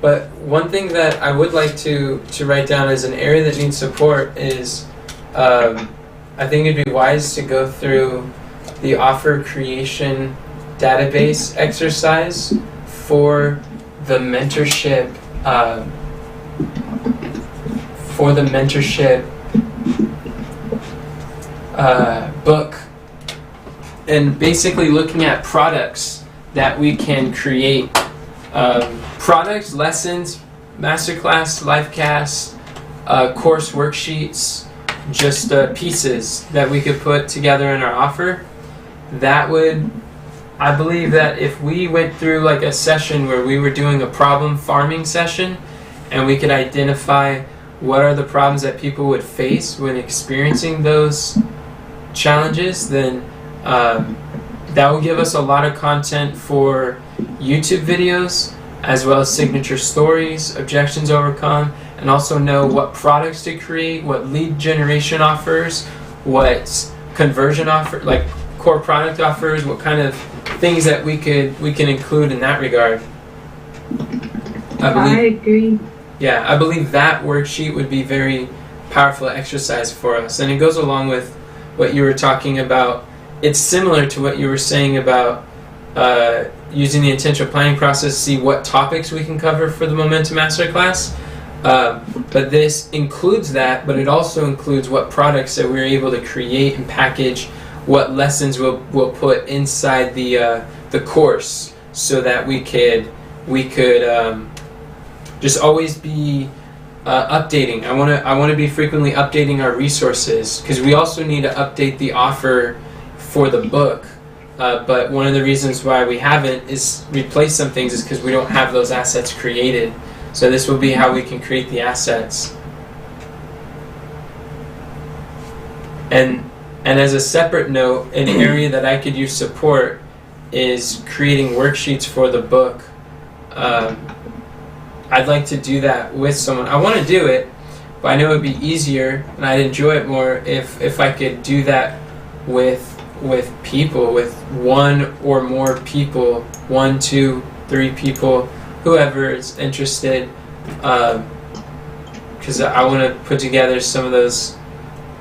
But one thing that I would like to write down as an area that needs support is, I think it'd be wise to go through the offer creation database exercise for the mentorship book, and basically looking at products that we can create, products, lessons, masterclass, livecast, course worksheets, just pieces that we could put together in our offer. That would I believe that if we went through like a session where we were doing a problem farming session and we could identify what are the problems that people would face when experiencing those challenges, then that will give us a lot of content for YouTube videos, as well as signature stories, objections overcome, and also know what products to create, what lead generation offers, what conversion offer, like core product offers, what kind of things that we can include in that regard. I agree. Yeah, I believe that worksheet would be very powerful exercise for us, and it goes along with what you were talking about. It's similar to what you were saying about using the intentional planning process to see what topics we can cover for the Momentum Masterclass. But this includes that, but it also includes what products that we're able to create and package, what lessons we'll put inside the course, so that we could just always be updating. I want to be frequently updating our resources, because we also need to update the offer for the book. But one of the reasons why we haven't is replace some things is because we don't have those assets created. So this will be how we can create the assets. And as a separate note, an area that I could use support is creating worksheets for the book. I'd like to do that with someone. I want to do it, but I know it would be easier and I'd enjoy it more if I could do that with people, with one or more people, 1, 2, 3 people, whoever is interested, because I want to put together some of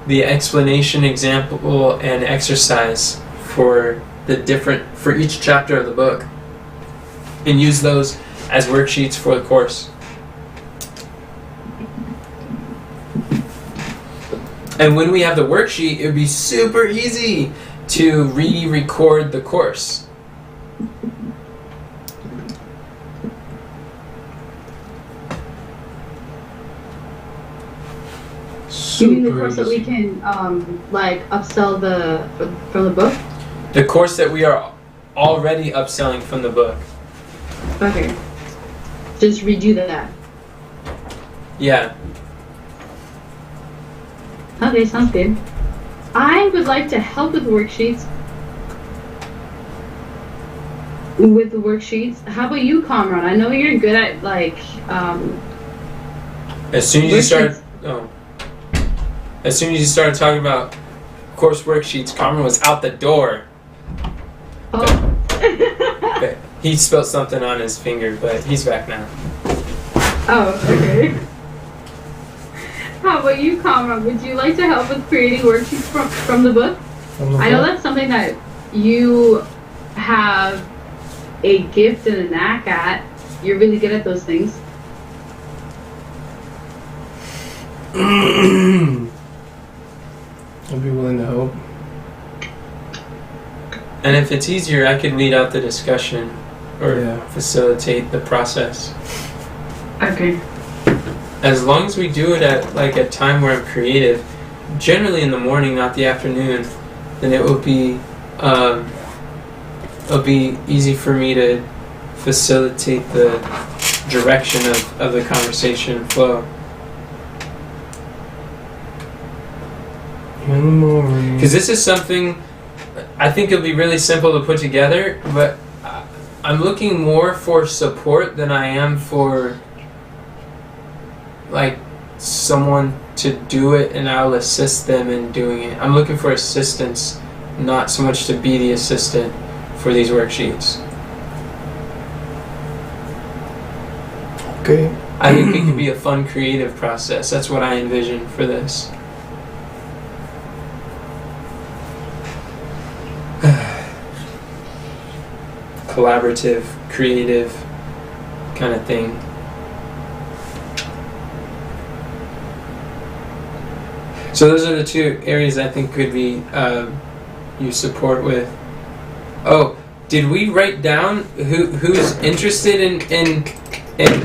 the explanation, example, and exercise for each chapter of the book, and use those as worksheets for the course. And when we have the worksheet, it would be super easy to re-record the course. You mean the course that we can upsell from the book? The course that we are already upselling from the book. Okay. Just redo that. Yeah. Okay, sounds good. I would like to help with worksheets. How about you, Kamran? I know you're good at As soon as you started talking about course worksheets, Kamran was out the door. Oh. But he spilled something on his finger, but he's back now. Oh, okay. How about you, Kamran? Would you like to help with creating worksheets from the book? I know that's something that you have a gift and a knack at. You're really good at those things. I'll be willing to help. And if it's easier, I could lead out the discussion or Yeah. facilitate the process. Okay. As long as we do it at a time where I'm creative, generally in the morning, not the afternoon, then it'll be easy for me to facilitate the direction of the conversation flow. In the morning. Because this is something I think it'll be really simple to put together, but I'm looking more for support than I am for someone to do it and I'll assist them in doing it. I'm looking for assistance, not so much to be the assistant for these worksheets. Okay. I think it could be a fun, creative process. That's what I envision for this. Collaborative, creative kind of thing. So those are the two areas I think could be you support with. Oh, did we write down who's interested in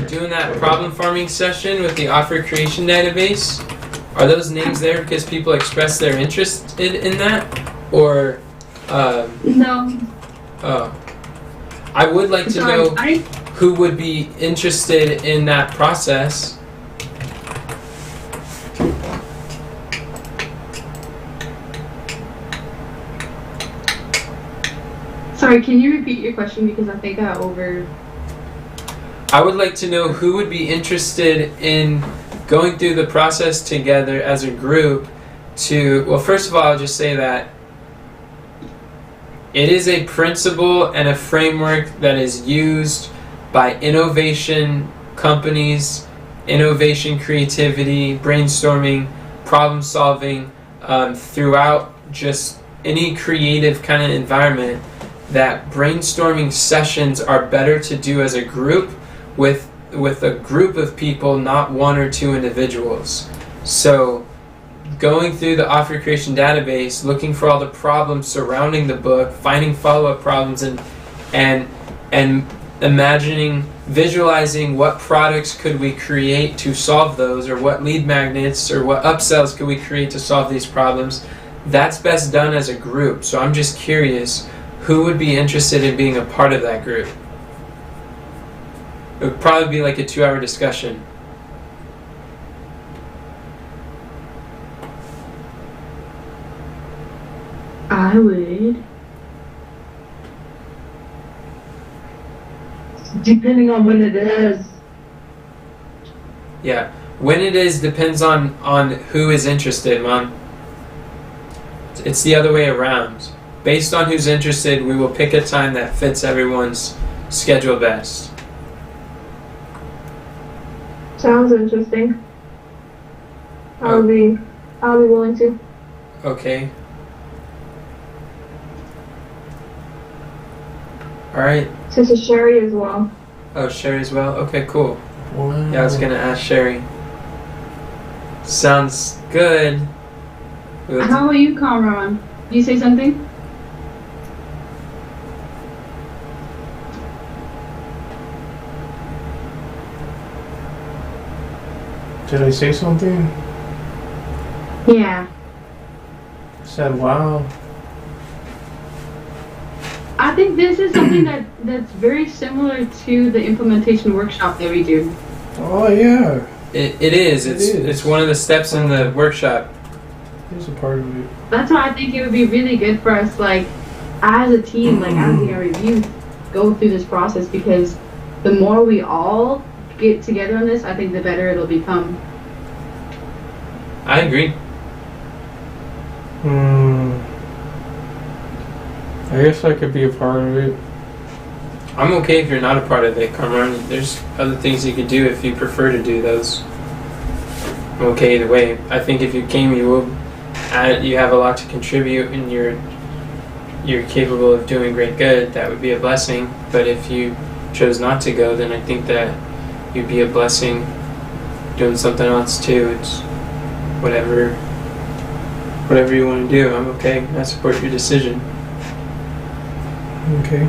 doing that problem farming session with the offer creation database? Are those names there because people express their interest in that, or? No. Oh. I would like to Sorry, know who would be interested in that process. Sorry, can you repeat your question because I think I over. I would like to know who would be interested in going through the process together as a group to, well, first of all, I'll just say that it is a principle and a framework that is used by innovation companies, innovation creativity, brainstorming, problem solving, throughout just any creative kind of environment, that brainstorming sessions are better to do as a group with a group of people, not one or two individuals. So going through the Author Creation database, looking for all the problems surrounding the book, finding follow-up problems, and imagining, visualizing what products could we create to solve those, or what lead magnets or what upsells could we create to solve these problems. That's best done as a group. So I'm just curious, who would be interested in being a part of that group? It would probably be like a 2-hour discussion. I would. Depending on when it is. Yeah. When it is depends on who is interested, Mom. It's the other way around. Based on who's interested, we will pick a time that fits everyone's schedule best. Sounds interesting. I'll be willing to. Okay. Alright. Since it's Sherry as well. Oh, Sherry as well? Okay, cool. Wow. Yeah, I was gonna ask Sherry. Sounds good. How about you, Kamran? You say something? Did I say something? Yeah. I said, wow. I think this is something that's very similar to the implementation workshop that we do. Oh, yeah. It is. It's one of the steps in the workshop. Here's a part of it. That's why I think it would be really good for us, like, as a team, like, as a review, go through this process, because the more we all get together on this, I think the better it'll become. I agree. I guess I could be a part of it. I'm okay if you're not a part of it, Kamran. There's other things you could do if you prefer to do those. I'm okay either way. I think if you came, you have a lot to contribute, and you're capable of doing great good. That would be a blessing. But if you chose not to go, then I think that you'd be a blessing doing something else too. It's whatever you want to do. I'm okay. I support your decision. Okay.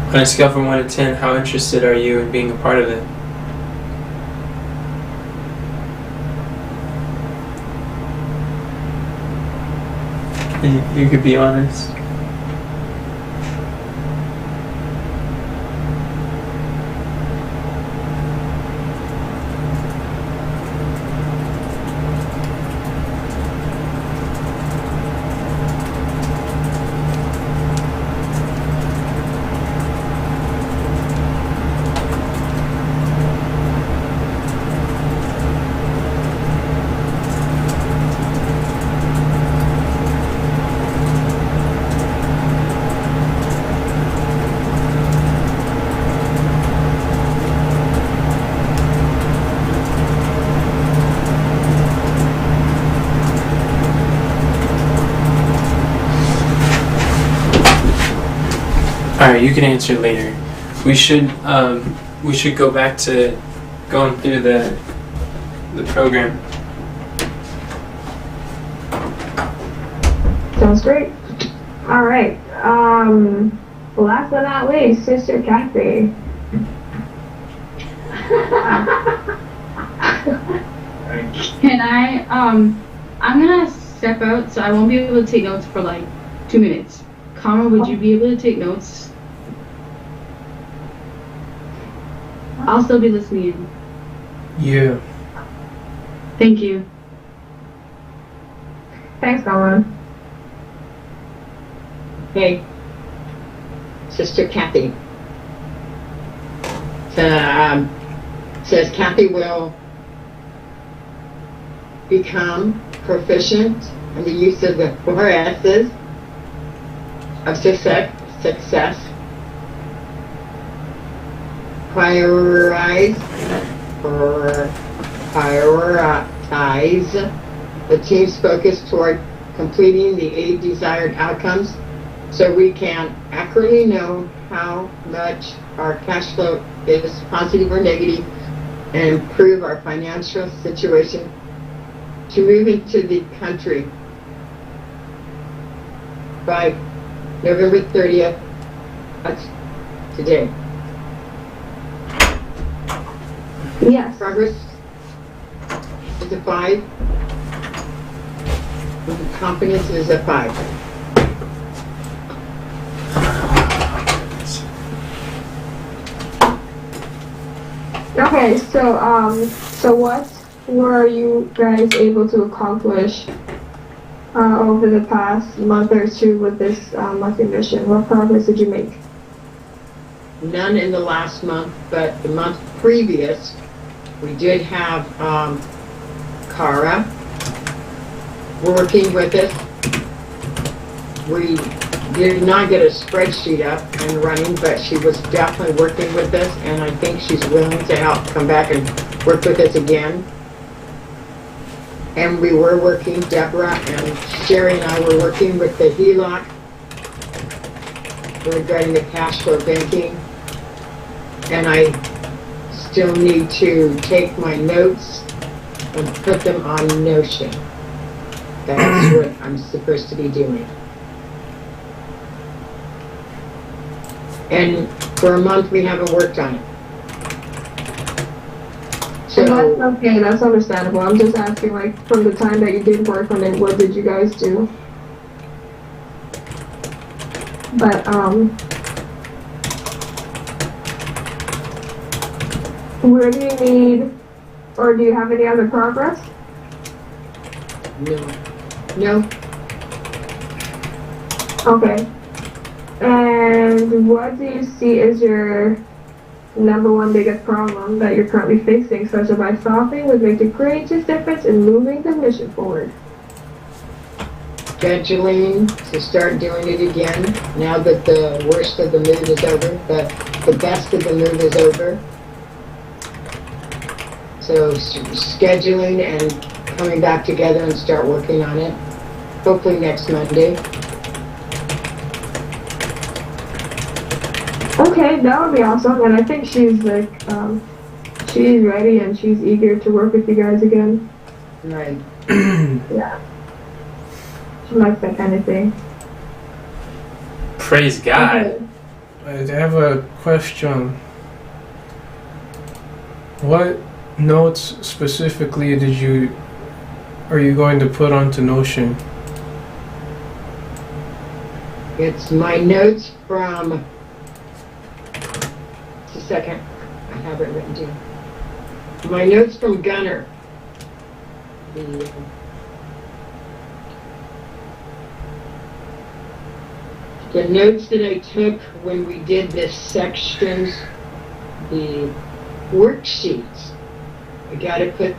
On a scale from 1 to 10, how interested are you in being a part of it? You could be honest. Alright, you can answer later. We should go back to going through the program. Sounds great. All right. Last but not least, Sister Kathy. Can I, I'm gonna step out, so I won't be able to take notes for like 2 minutes. Karma, would you be able to take notes? I'll still be listening in. Yeah. Thank you. Thanks, Karma. Okay. Sister Kathy. Says Kathy will become proficient in the use of the 4 S's of success. Prioritize the team's focus toward completing the 8 desired outcomes so we can accurately know how much our cash flow is positive or negative and improve our financial situation to move into the country by November 30th. That's today. Yes. Progress is a 5. Confidence is a 5. Okay, so what were you guys able to accomplish over the past month or two with this monthly mission? What progress did you make? None in the last month, but the month previous, we did have Cara working with us. We did not get a spreadsheet up and running, but she was definitely working with us, and I think she's willing to help come back and work with us again. And we were working, Deborah and Sherry and I were working with the HELOC regarding the cash flow banking. And I still need to take my notes and put them on Notion. That's what I'm supposed to be doing. And for a month we haven't worked on it. And that's So, okay, that's understandable. I'm just asking, like, from the time that you did work on it, what did you guys do? But, where do you need, or do you have any other progress? no, Okay. And what do you see as your number one biggest problem that you're currently facing, such as by stopping would make the greatest difference in moving the mission forward? scheduling to start doing it again now that the worst of the move is over, the best of the move is over. So scheduling and coming back together and start working on it. Hopefully next Monday. Okay, that would be awesome, and I think she's like, she's ready and she's eager to work with you guys again. Right. Yeah. She likes that kind of thing. Praise God. Okay. I have a question. What notes specifically are you going to put onto Notion? It's my notes from, just a second, I have it written down. My notes from Gunner. The notes that I took when we did the sections, the worksheets. I gotta put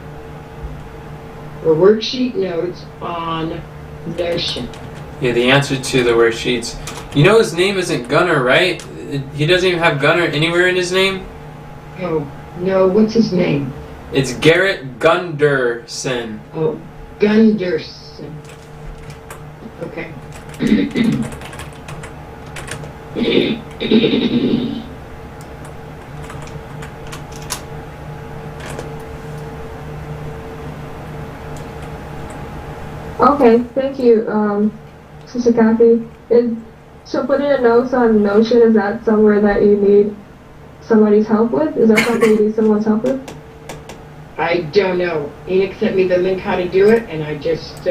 the worksheet notes on Notion. Yeah, the answer to the worksheets. You know his name isn't Gunner, right? He doesn't even have Gunner anywhere in his name. Oh, no, what's his name? It's Garrett Gunderson. Oh, Gunderson. Okay. Okay, thank you, Sister Kathy. So putting a notes on Notion, is that somewhere that you need somebody's help with? Is that something you need someone's help with? I don't know. Enoch sent me the link how to do it, and I just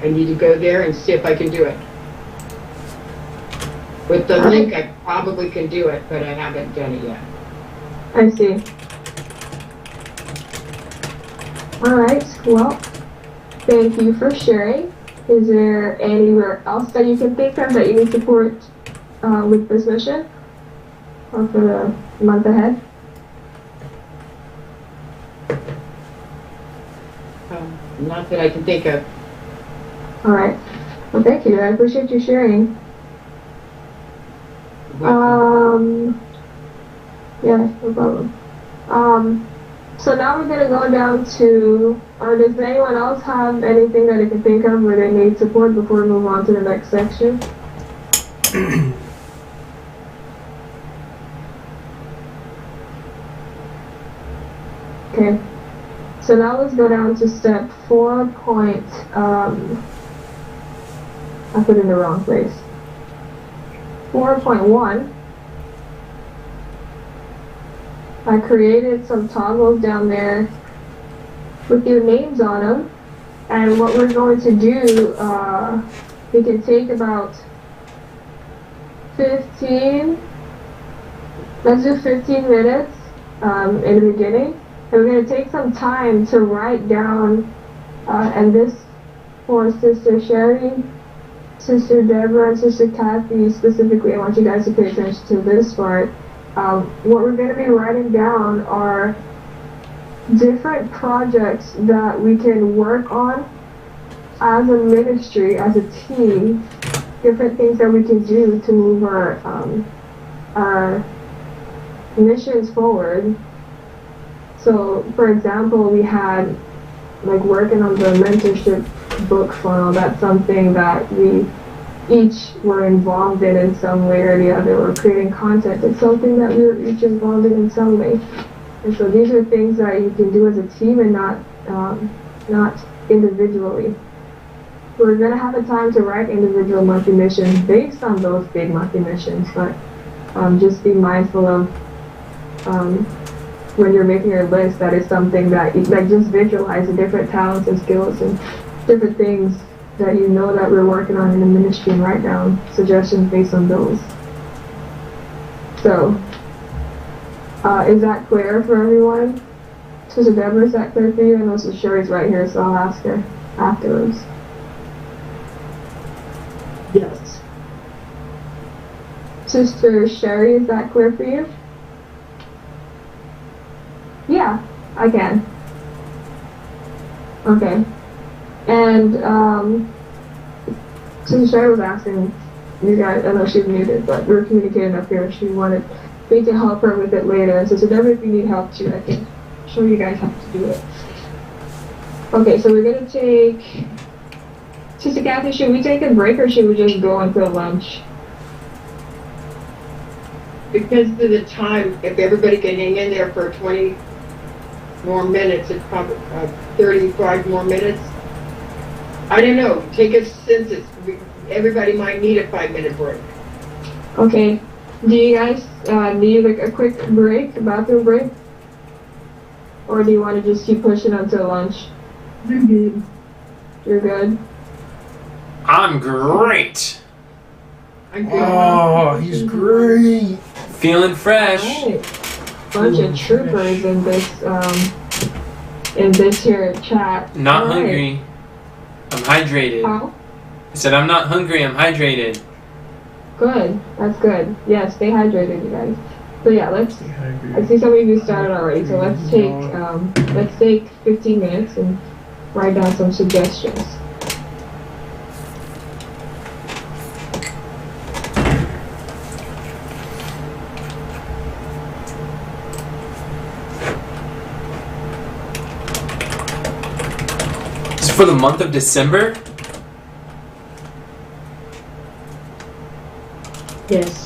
I need to go there and see if I can do it. With the link, I probably can do it, but I haven't done it yet. I see. Alright, well, thank you for sharing. Is there anywhere else that you can think of that you need support with this mission? Or for the month ahead? Not that I can think of. Alright. Well, thank you. I appreciate you sharing. Yeah, no problem. So now we're gonna go down to, or does anyone else have anything that they can think of where they need support before we move on to the next section? Okay. So now let's go down to step 4 point, I put it in the wrong place. 4.1. I created some toggles down there with your names on them, and what we're going to do, we can take about 15, let's do 15 minutes in the beginning, and we're going to take some time to write down, and this for Sister Sherry, Sister Deborah, and Sister Kathy specifically. I want you guys to pay attention to this part. What we're going to be writing down are different projects that we can work on as a ministry, as a team, different things that we can do to move our missions forward. So, for example, we had like working on the mentorship book funnel. That's something that we each were involved in some way or the other, or creating content. It's something that we were each involved in some way. And so these are things that you can do as a team and not individually. We're going to have a time to write individual monthly missions based on those big monthly missions, but just be mindful of when you're making your list, that is something that you, like, just visualize the different talents and skills and different things that you know that we're working on in the ministry, and write down suggestions based on those. So, is that clear for everyone? Sister Deborah, is that clear for you? I know Sister Sherry's right here, so I'll ask her afterwards. Yes. Sister Sherry, is that clear for you? Yeah, I can. Okay. And, Sister Sherry was asking you guys, I know she's muted, but we were communicating up here. She wanted me to help her with it later. And so Deborah, if you need help too, I can show you guys how to do it. Okay, so we're gonna take, Sister Kathy, should we take a break or should we just go until lunch? Because of the time, if everybody can hang in there for 20 more minutes, it's probably 35 more minutes. I don't know. Take a census. Everybody might need a 5-minute break. Okay. Do you guys need like a quick break, a bathroom break? Or do you want to just keep pushing until lunch? I'm good. You're good? I'm great. I'm good. Oh, he's great. Feeling fresh. Alright. Bunch of troopers in this here chat. Not All right. hungry. I'm hydrated. How? I said I'm not hungry, I'm hydrated. Good. That's good. Yeah, stay hydrated, you guys. So yeah, I see some of you started already, so let's take 15 minutes and write down some suggestions. This is for the month of December? Yes.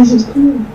This is cool.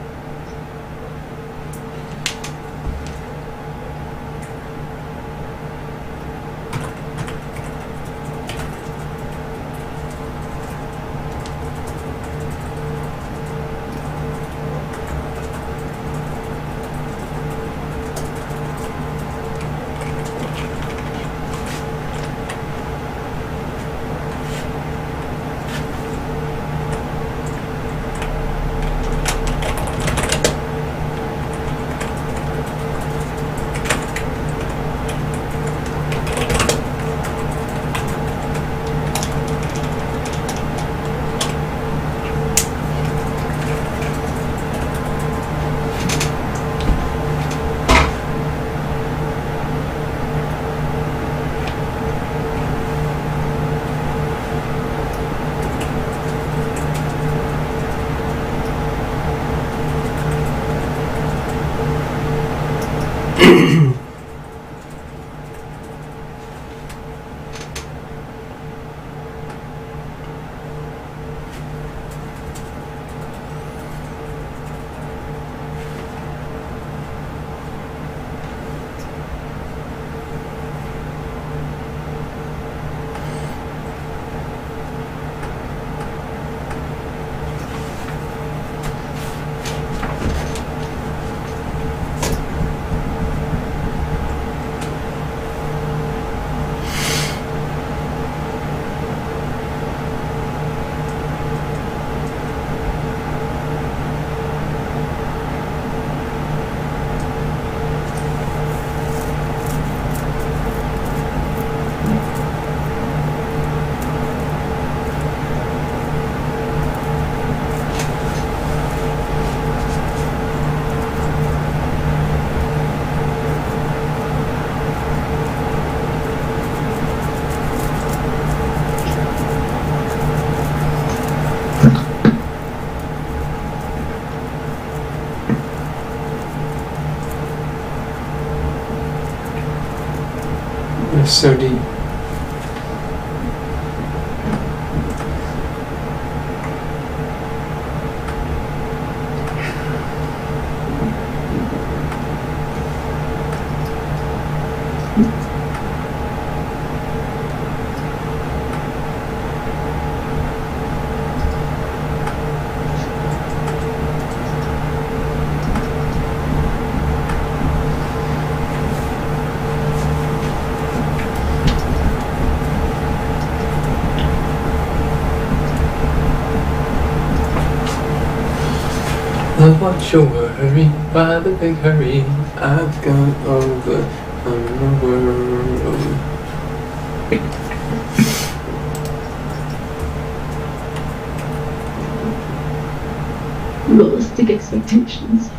So deep. What's your worry by the big hurry? I've gone over the world. Realistic expectations.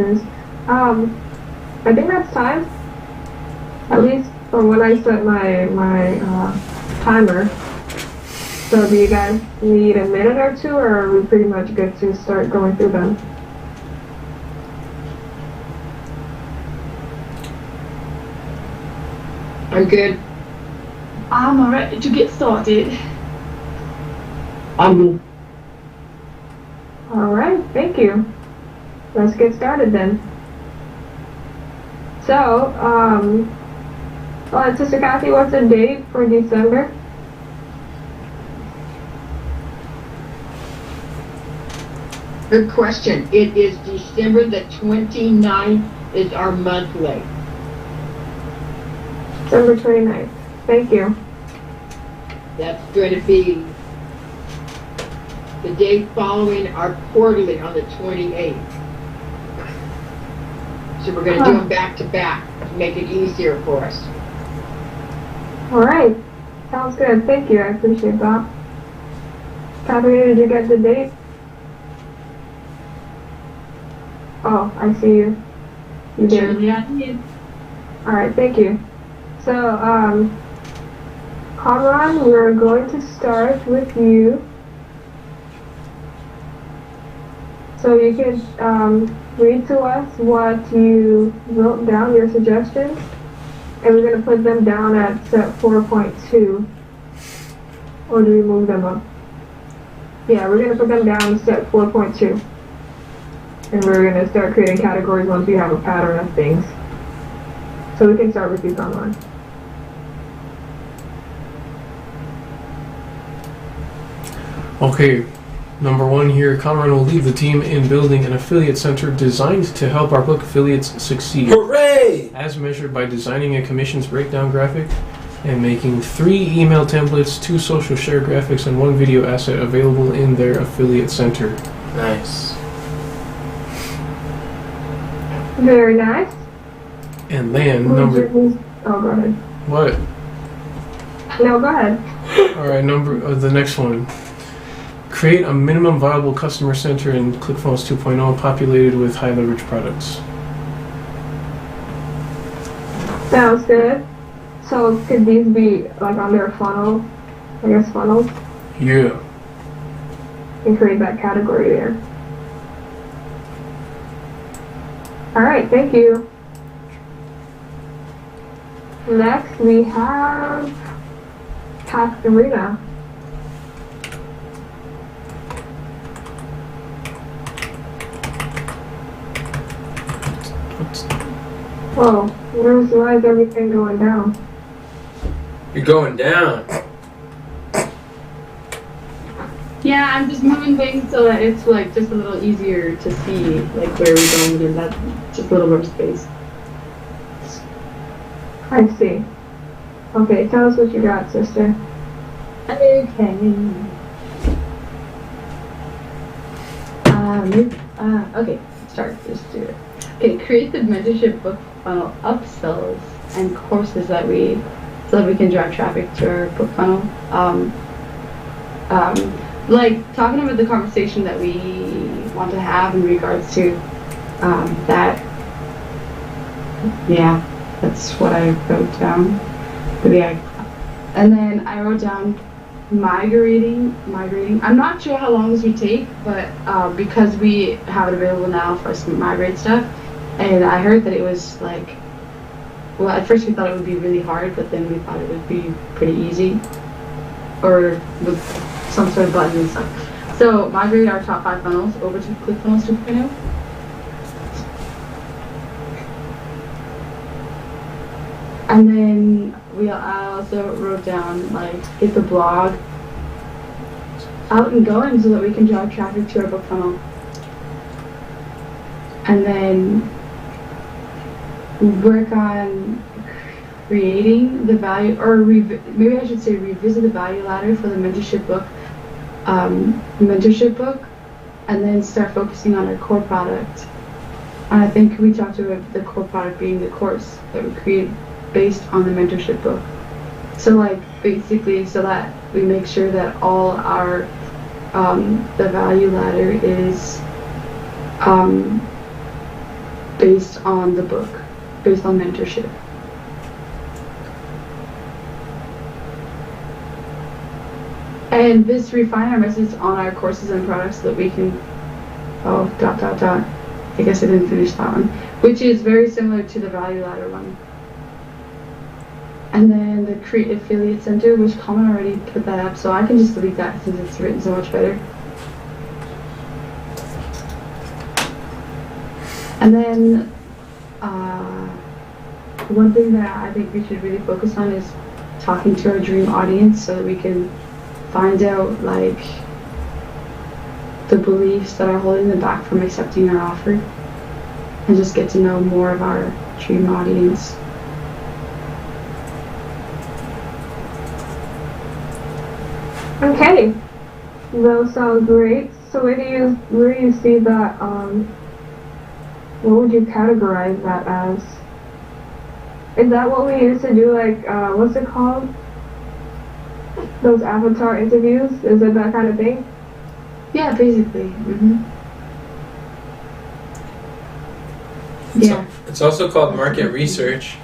it is. I think that's time. At least from when I set my timer. So do you guys need a minute or two, or are we pretty much good to start going through them? I'm good. I'm alright to get started. I'm good. Alright, thank you. Let's get started then. So, Sister Kathy, what's the date for December? Good question. It is December the 29th is our monthly. December 29th. Thank you. That's going to be the day following our quarterly on the 28th. So we're going to do them back to back to make it easier for us. Alright. Sounds good. Thank you. I appreciate that. Kathy, did you get the date? Oh, I see you. You did. Surely I did. Alright, thank you. So, Conran, we're going to start with you. So you can read to us what you wrote down, your suggestions, and we're going to put them down at set 4.2. Or do we move them up? Yeah, we're going to put them down at set 4.2. And we're going to start creating categories once we have a pattern of things. So we can start with you, Conran. Okay, number one here, Conran will lead the team in building an affiliate center designed to help our book affiliates succeed. Hooray! As measured by designing a commissions breakdown graphic and making 3 email templates, 2 social share graphics, and 1 video asset available in their affiliate center. Nice. Very nice. And then Oh, go ahead. what? No, go ahead. All right, the next one. Create a minimum viable customer center in ClickFunnels 2.0 populated with high leverage products. Sounds good. So could these be like under a funnel? I guess funnels? Yeah. And create that category there. Alright, thank you. Next we have Katharina. Whoa, why is everything going down? You're going down. Yeah, I'm just moving things so that it's like just a little easier to see like where we're going and that just a little more space. I see. Okay, tell us what you got, sister. Okay. Okay, start. Let's do it. Okay, create the mentorship book funnel upsells and courses so that we can drive traffic to our book funnel. Like talking about the conversation that we want to have in regards to that. Yeah, that's what I wrote down. But yeah, and then I wrote down migrating. I'm not sure how long this would take, but because we have it available now for us to migrate stuff, and I heard that it was like, well, at first we thought it would be really hard, but then we thought it would be pretty easy, or with some sort of button and stuff. So migrate our top 5 funnels over to ClickFunnels 2.0. And then I also wrote down like get the blog out and going so that we can drive traffic to our book funnel. And then work on creating the value, or maybe I should say revisit the value ladder for the mentorship book, and then start focusing on our core product. And I think we talked about the core product being the course that we create based on the mentorship book. So like basically so that we make sure that all our the value ladder is based on the book, based on mentorship. And this refine our message on our courses and products so that we can, I guess I didn't finish that one, which is very similar to the value ladder one. And then the Create Affiliate Center, which Common already put that up, so I can just delete that since it's written so much better. And then one thing that I think we should really focus on is talking to our dream audience so that we can find out like the beliefs that are holding them back from accepting our offer and just get to know more of our dream audience. Okay, those sound great. So where do you see that, what would you categorize that as? Is that what we used to do, like, what's it called? Those avatar interviews? Is it that kind of thing? Yeah, basically. Yeah. It's also called market research.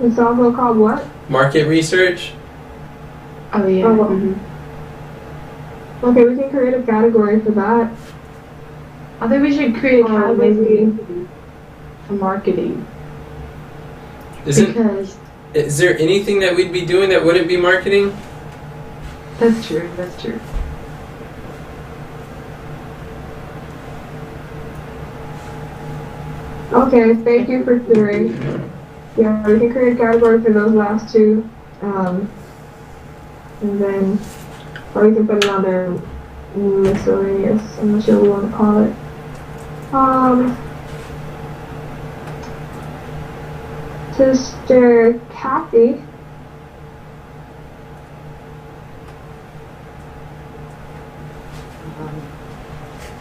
It's also called what? Market research? Oh, yeah. Oh. Okay, we can create a category for that. I think we should create a category maybe for marketing. Is there anything that we'd be doing that wouldn't be marketing? That's true, that's true. Okay, thank you for sharing. Yeah, we can create a category for those last two. And then, or we can put it under miscellaneous, I'm not sure what we want to call it. Sister Kathy.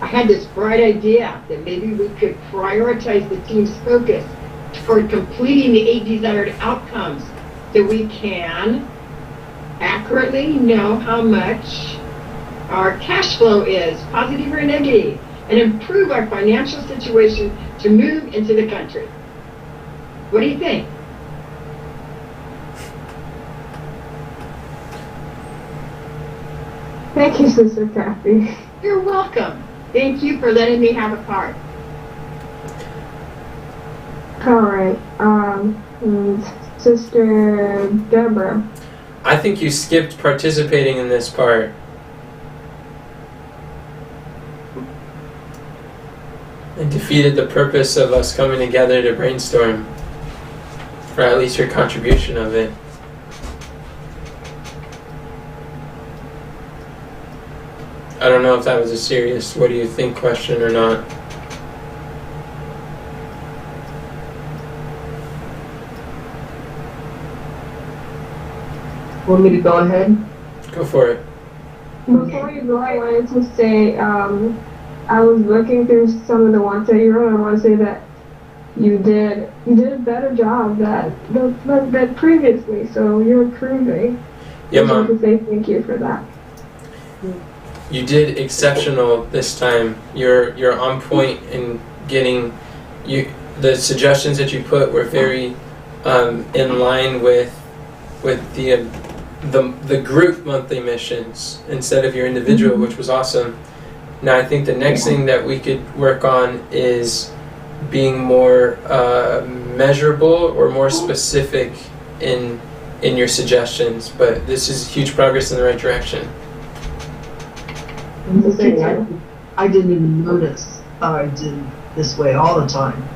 I had this bright idea that maybe we could prioritize the team's focus toward completing the 8 desired outcomes so we can accurately know how much our cash flow is, positive or negative, and improve our financial situation to move into the country. What do you think? Thank you, Sister Kathy. You're welcome. Thank you for letting me have a part. Alright, Sister Deborah. I think you skipped participating in this part. And defeated the purpose of us coming together to brainstorm. Or at least your contribution of it. I don't know if that was a serious what do you think question or not. Want me to go ahead? Go for it. Before you go, I wanted to say, I was looking through some of the ones that you wrote, and I want to say that you did a better job than previously, so you're improving. Yeah, I just want Mom. to say thank you for that. You did exceptional this time. You're on point in getting the suggestions that you put were very in line with the group monthly missions instead of your individual, which was awesome. Now I think the next thing that we could work on is being more measurable or more specific in your suggestions. But this is huge progress in the right direction. I didn't even notice I did this way all the time.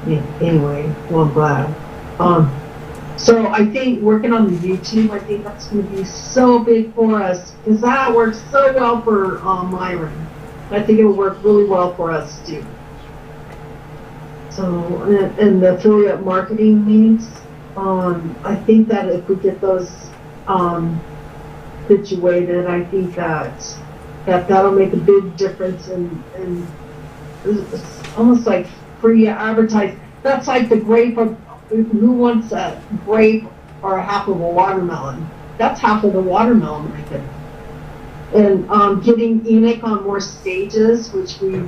Yeah, anyway, well, I'm glad. So I think working on the YouTube, I think that's going to be so big for us because that works so well for Myron. I think it will work really well for us too. So, and the affiliate marketing links, I think that if we get those situated, I think that'll make a big difference and it's almost like free advertising. That's like the grape of who wants a grape or a half of a watermelon. That's half of the watermelon right there. And getting Enoch on more stages, which we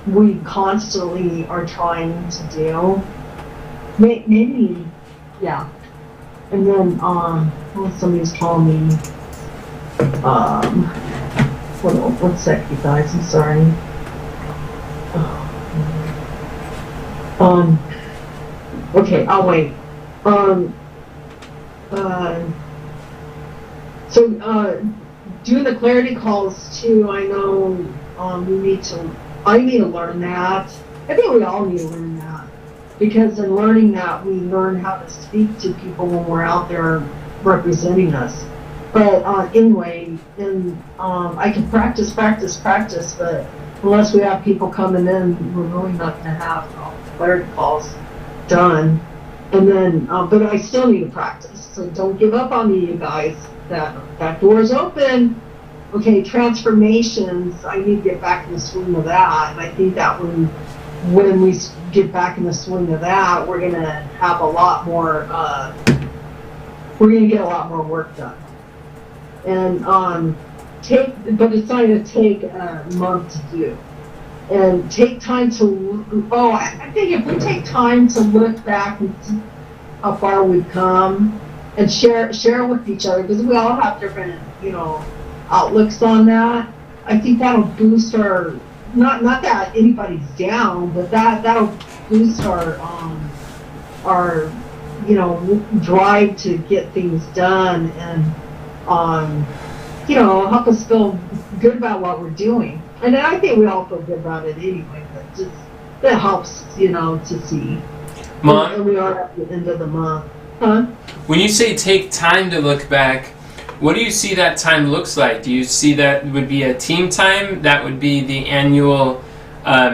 we constantly are trying to do. Maybe, yeah. And then, well, somebody's calling me. Hold on, one sec, you guys, I'm sorry. Okay, I'll wait. Doing the clarity calls too, I know, I need to learn that. I think we all need to learn that. Because in learning that, we learn how to speak to people when we're out there representing us. But anyway, I can practice, but unless we have people coming in, we're really not going to have clarity calls done. And then, but I still need to practice. So don't give up on me, you guys. That door's open. Okay, transformations. I need to get back in the swing of that. And I think that when we get back in the swing of that, we're going to have a lot more. We're going to get a lot more work done. And but it's not going to take a month to do. And take time to. I think if we take time to look back and see how far we've come, and share with each other, because we all have different, outlooks on that. I think that'll boost our, not that anybody's down, but that'll boost our drive to get things done and help us feel good about what we're doing. And I think we all feel good about it anyway, but just that helps, to see. Mom? And we are at the end of the month. Huh? When you say take time to look back, what do you see that time looks like? Do you see that would be a team time? That would be the annual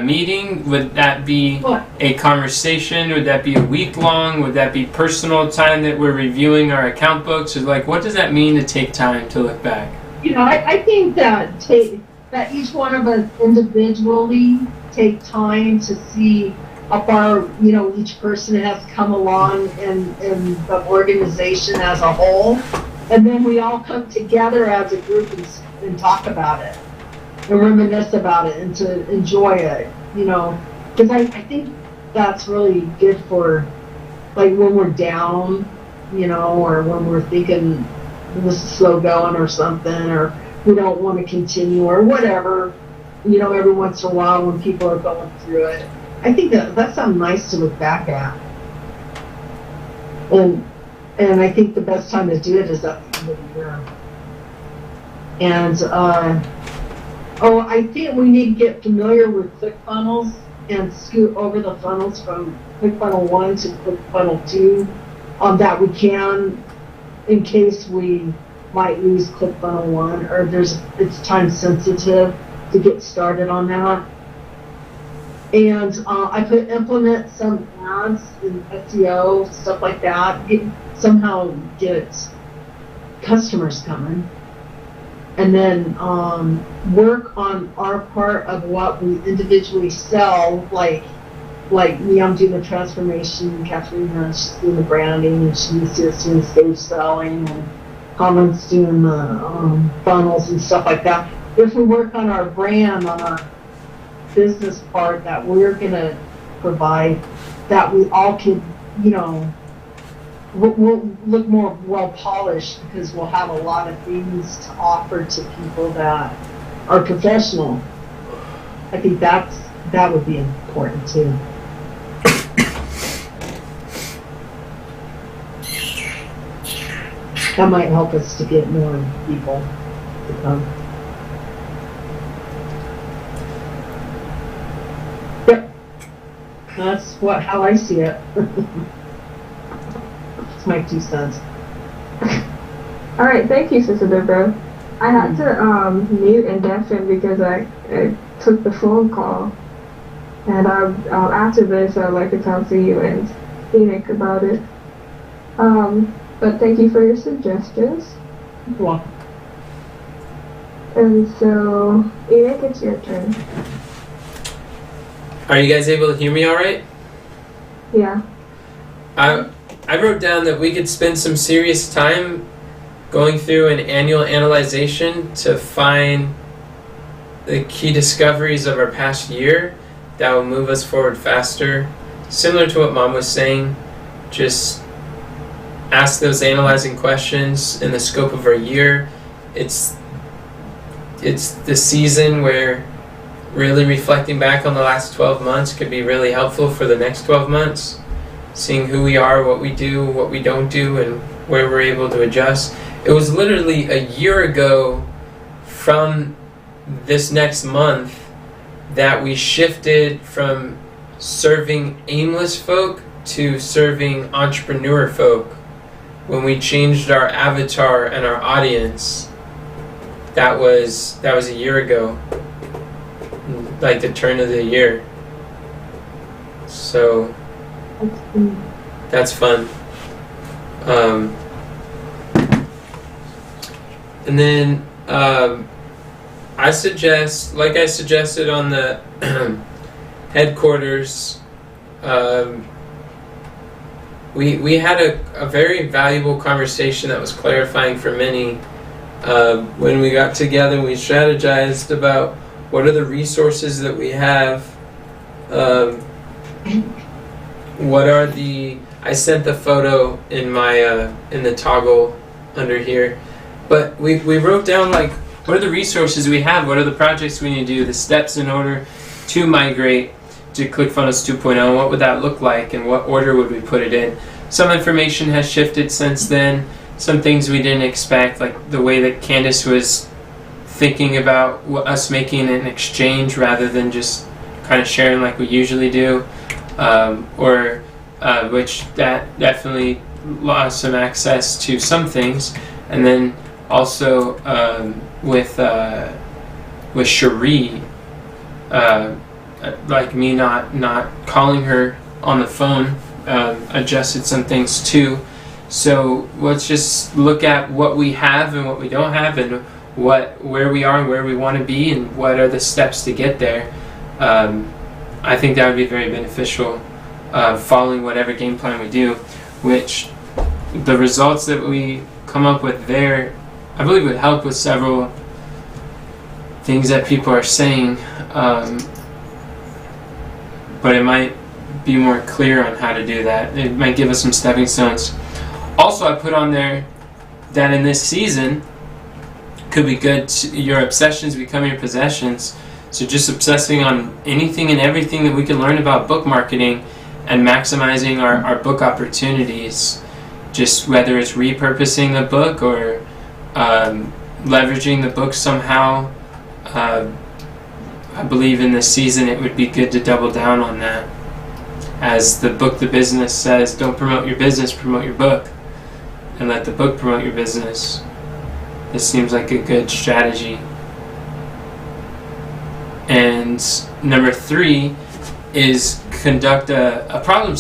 meeting? Would that be a conversation? Would that be a week long? Would that be personal time that we're reviewing our account books? Or what does that mean to take time to look back? I think that each one of us individually take time to see how far, each person has come along in the organization as a whole. And then we all come together as a group and talk about it and reminisce about it and to enjoy it, because I think that's really good for, when we're down, or when we're thinking this is slow going or something, or we don't want to continue or whatever, every once in a while when people are going through it. I think that's something nice to look back at. And I think the best time to do it is at the end of the year. And, I think we need to get familiar with ClickFunnels and scoot over the funnels from ClickFunnel 1 to ClickFunnel 2 that we can, in case we might lose ClickFunnel 1 or it's time sensitive to get started on that. And I could implement some ads in SEO, stuff like that, somehow get customers coming. And then work on our part of what we individually sell, like me, I'm doing the transformation, Katharina's doing the branding, and she's just doing stage selling, and Colin's doing the funnels and stuff like that. If we work on our brand, on our business part that we're going to provide, that we all can, we'll look more well polished because we'll have a lot of things to offer to people that are professional. I think that would be important too. That might help us to get more people to come. That's how I see it. It's my 2 cents. All right, thank you, Sister Deborah. I had to mute and deafen because I took the phone call, and after this, I'd like to talk to you and Enoch about it. But thank you for your suggestions. You're welcome. And so, Enoch, it's your turn. Are you guys able to hear me all right? Yeah. I wrote down that we could spend some serious time going through an annual analyzation to find the key discoveries of our past year that will move us forward faster. Similar to what Mom was saying, just ask those analyzing questions in the scope of our year. It's the season where really reflecting back on the last 12 months could be really helpful for the next 12 months. Seeing who we are, what we do, what we don't do, and where we're able to adjust. It was literally a year ago from this next month that we shifted from serving aimless folk to serving entrepreneur folk. When we changed our avatar and our audience, that was a year ago, like the turn of the year. So that's fun. And then I suggest, like I suggested on the headquarters, we had a very valuable conversation that was clarifying for many. When we got together, we strategized about what are the resources that we have. What are the? I sent the photo in my in the toggle under here, but we wrote down like what are the resources we have, what are the projects we need to do, the steps in order to migrate to ClickFunnels 2.0, what would that look like, and what order would we put it in. Some information has shifted since then. Some things we didn't expect, like the way that Candace was thinking about us making an exchange rather than just kind of sharing like we usually do, which that definitely lost some access to some things. And then also with Cherie, like me not calling her on the phone, adjusted some things too. So let's just look at what we have and what we don't have, and where we are and where we want to be, and what are the steps to get there. I think that would be very beneficial, following whatever game plan we do, which the results that we come up with there, I believe would help with several things that people are saying, but it might be more clear on how to do that. It might give us some stepping stones. Also, I put on there that in this season could be good your obsessions become your possessions. So just obsessing on anything and everything that we can learn about book marketing and maximizing our book opportunities. Just whether it's repurposing the book or leveraging the book somehow. I believe in this season it would be good to double down on that. As the book The Business says, don't promote your business, promote your book. And let the book promote your business. This seems like a good strategy. And number 3 is conduct a problem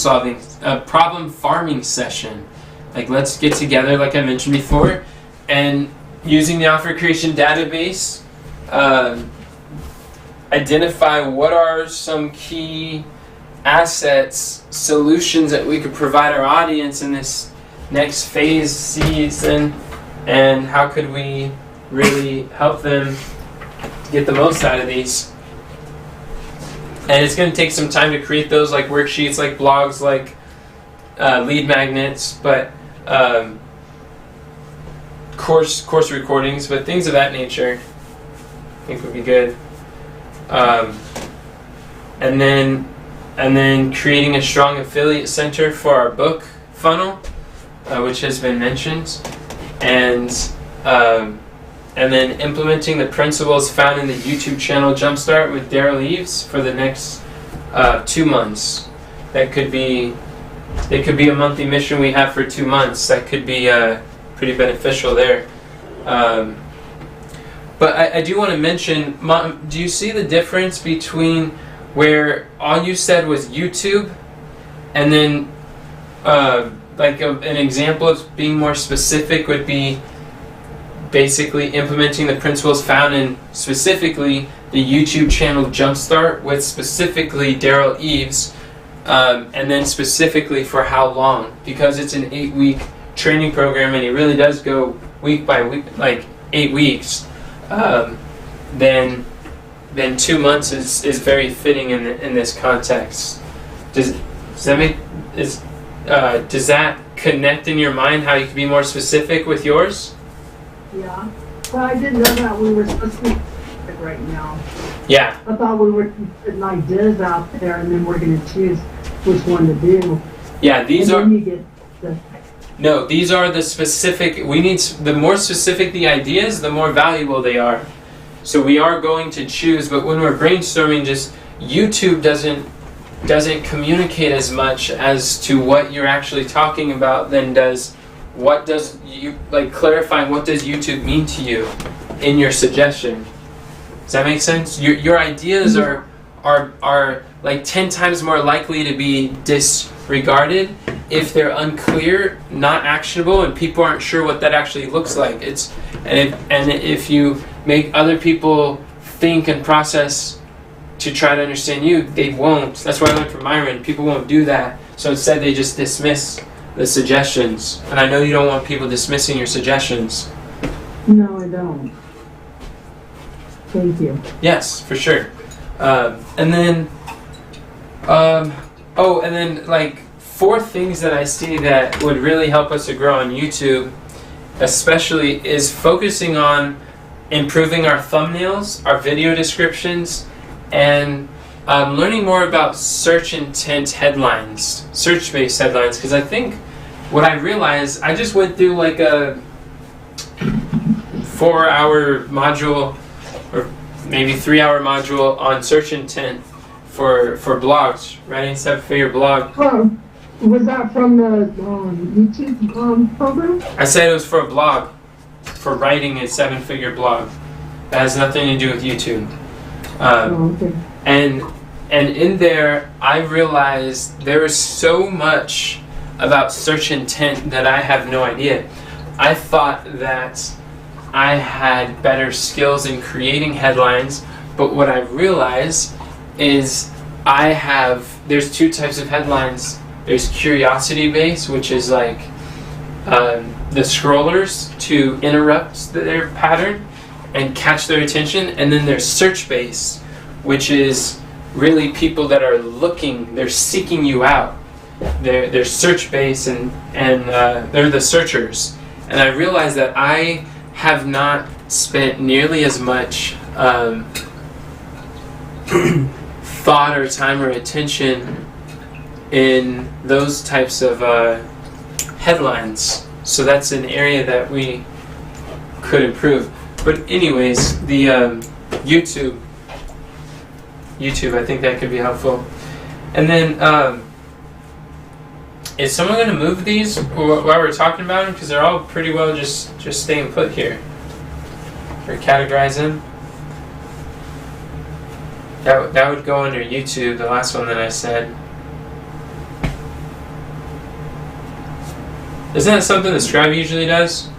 farming session. Like, let's get together, like I mentioned before, and using the offer creation database, identify what are some key assets, solutions that we could provide our audience in this next phase season, and how could we really help them get the most out of these. And it's going to take some time to create those, like worksheets, like blogs, like lead magnets, but course recordings, but things of that nature I think would be good. And then creating a strong affiliate center for our book funnel, which has been mentioned, and then implementing the principles found in the YouTube channel Jumpstart with Daryl Eves for the next 2 months. It could be a monthly mission we have for 2 months. That could be pretty beneficial there. But I do want to mention, Mom, do you see the difference between where all you said was YouTube, and then an example of being more specific would be basically implementing the principles found in specifically the YouTube channel Jumpstart with specifically Daryl Eves, and then specifically for how long, because it's an 8-week training program and he really does go week by week, like 8 weeks. Then then 2 months is very fitting in this context. Does that connect in your mind how you can be more specific with yours? Yeah. Well, I didn't know that we were supposed to be specific right now. Yeah. I thought we were putting ideas out there and then we're going to choose which one to do. Yeah, these and are... then you get the, No, these are the specific... We need... The more specific the ideas, the more valuable they are. So we are going to choose, but when we're brainstorming, just YouTube doesn't communicate as much as to what you're actually talking about than does what does you like clarifying what does YouTube mean to you in your suggestion. Does that make sense? Your ideas are like 10 times more likely to be disregarded if they're unclear, not actionable, and people aren't sure what that actually looks like. If you make other people think and process to try to understand you, they won't. That's why I learned from Myron. People won't do that. So instead they just dismiss the suggestions. And I know you don't want people dismissing your suggestions. no, I don't. Thank you. Yes, for sure. And then like 4 things that I see that would really help us to grow on YouTube, especially, is focusing on improving our thumbnails, our video descriptions, and learning more about search intent headlines, search-based headlines, because I think what I realized, I just went through like a 4-hour module, or maybe 3-hour module on search intent for blogs, writing 7-figure blog. Oh, was that from the YouTube program? I said it was for a blog, for writing a 7-figure blog. That has nothing to do with YouTube. Okay. And in there, I realized there is so much about search intent that I have no idea. I thought that I had better skills in creating headlines, but what I realized is there's 2 types of headlines. There's curiosity based, which is like the scrollers to interrupt their pattern and catch their attention, and then there's search based, which is really people that are looking, they're seeking you out. They're search based and they're the searchers. And I realized that I have not spent nearly as much thought or time or attention in those types of headlines. So that's an area that we could improve. But anyways, the YouTube, I think that could be helpful. And then, is someone going to move these while we're talking about them? Because they're all pretty well just staying put here. Or categorize them. That would go under YouTube, the last one that I said. Isn't that something that Scribe usually does?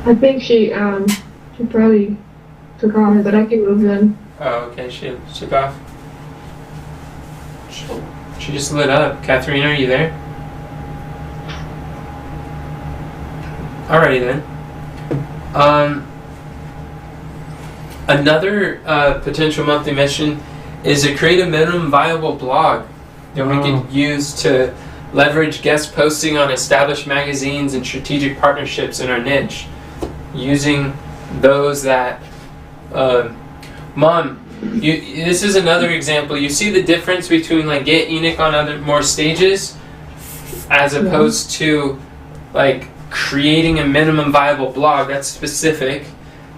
I think she probably took off, but I can move them. Oh, okay, she took off. She just lit up. Katharina, are you there? Alrighty then. Another potential monthly mission is to create a minimum viable blog that we could use to leverage guest posting on established magazines and strategic partnerships in our niche. Using those that... Mom, this is another example. You see the difference between like Get Enoch on more stages as opposed to like creating a minimum viable blog that's specific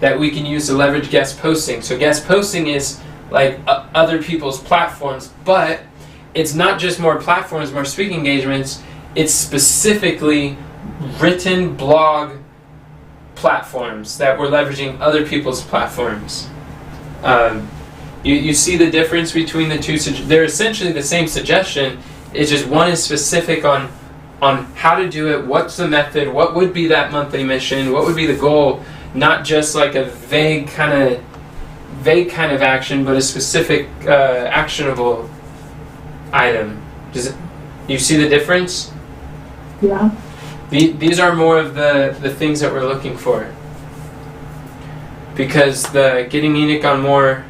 that we can use to leverage guest posting. So guest posting is like other people's platforms, but it's not just more platforms, more speaking engagements. It's specifically written blog platforms that we're leveraging other people's platforms. You see the difference between the two. They're essentially the same suggestion. It's just one is specific on how to do it, what's the method, what would be that monthly mission, what would be the goal, not just like a vague kind of action, but a specific actionable item. You see the difference? Yeah. These are more of the things that we're looking for. Because the getting Enoch on more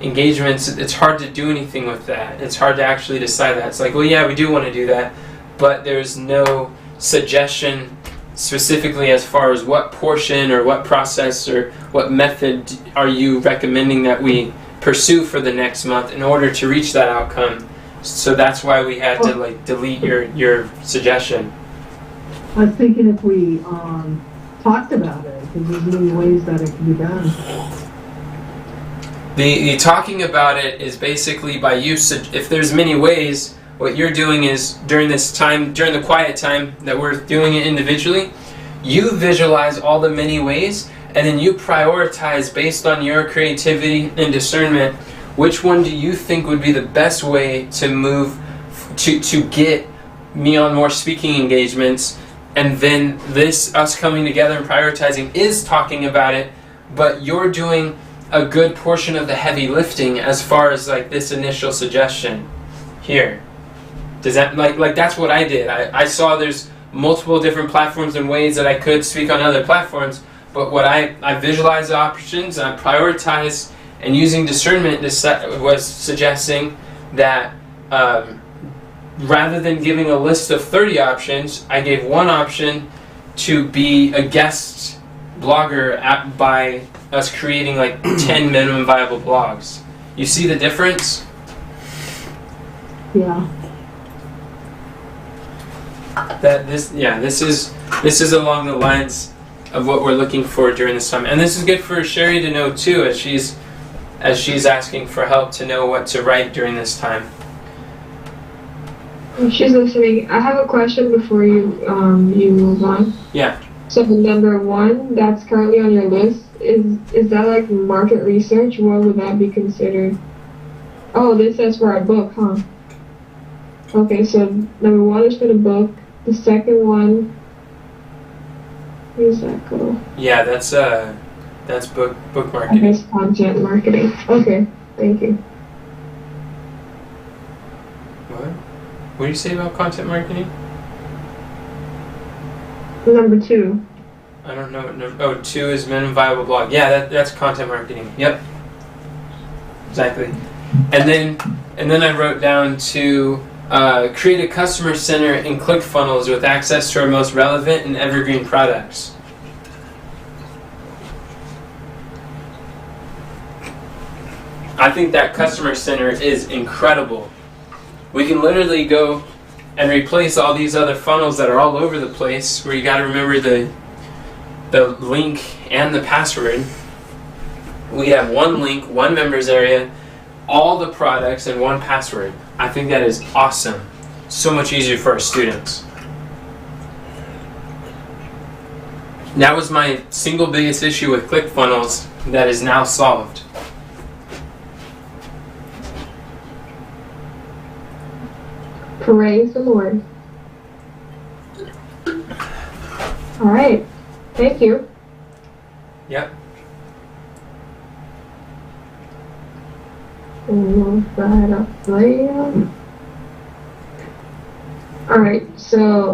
engagements, it's hard to do anything with that. It's hard to actually decide that. It's like, well, yeah, we do want to do that, but there's no suggestion specifically as far as what portion or what process or what method are you recommending that we pursue for the next month in order to reach that outcome. So that's why we had to like delete your suggestion. I was thinking if we talked about it, because there's many ways that it can be done. The talking about it is basically by you. If there's many ways, what you're doing is during this time, during the quiet time that we're doing it individually, you visualize all the many ways, and then you prioritize based on your creativity and discernment. Which one do you think would be the best way to move to get me on more speaking engagements? And then us coming together and prioritizing is talking about it, but you're doing a good portion of the heavy lifting as far as like this initial suggestion here. Does that like that's what I did. I saw there's multiple different platforms and ways that I could speak on other platforms, but what I visualized the options and I prioritized, and using discernment was suggesting that rather than giving a list of 30 options, I gave one option to be a guest blogger by us creating like 10 minimum viable blogs. You see the difference? Yeah. This is along the lines of what we're looking for during this time. And this is good for Sherry to know too, as she's asking for help to know what to write during this time. She's listening. I have a question before you move on. Yeah. So number 1, that's currently on your list, is that like market research? What would that be considered? Oh, this says for a book, huh? Okay, so number 1 is for the book. The second one, where's that go? Yeah, that's book marketing. Okay, it's content marketing. Okay, thank you. What do you say about content marketing? Number 2. I don't know. 2 is minimum viable blog. Yeah, that's content marketing. Yep. Exactly. And then I wrote down to create a customer center in ClickFunnels with access to our most relevant and evergreen products. I think that customer center is incredible. We can literally go and replace all these other funnels that are all over the place where you got to remember the link and the password. We have one link, one members area, all the products, and one password. I think that is awesome. So much easier for our students. That was my single biggest issue with ClickFunnels that is now solved. Praise the Lord. All right. Thank you. Yep. Move that up later. All right. So,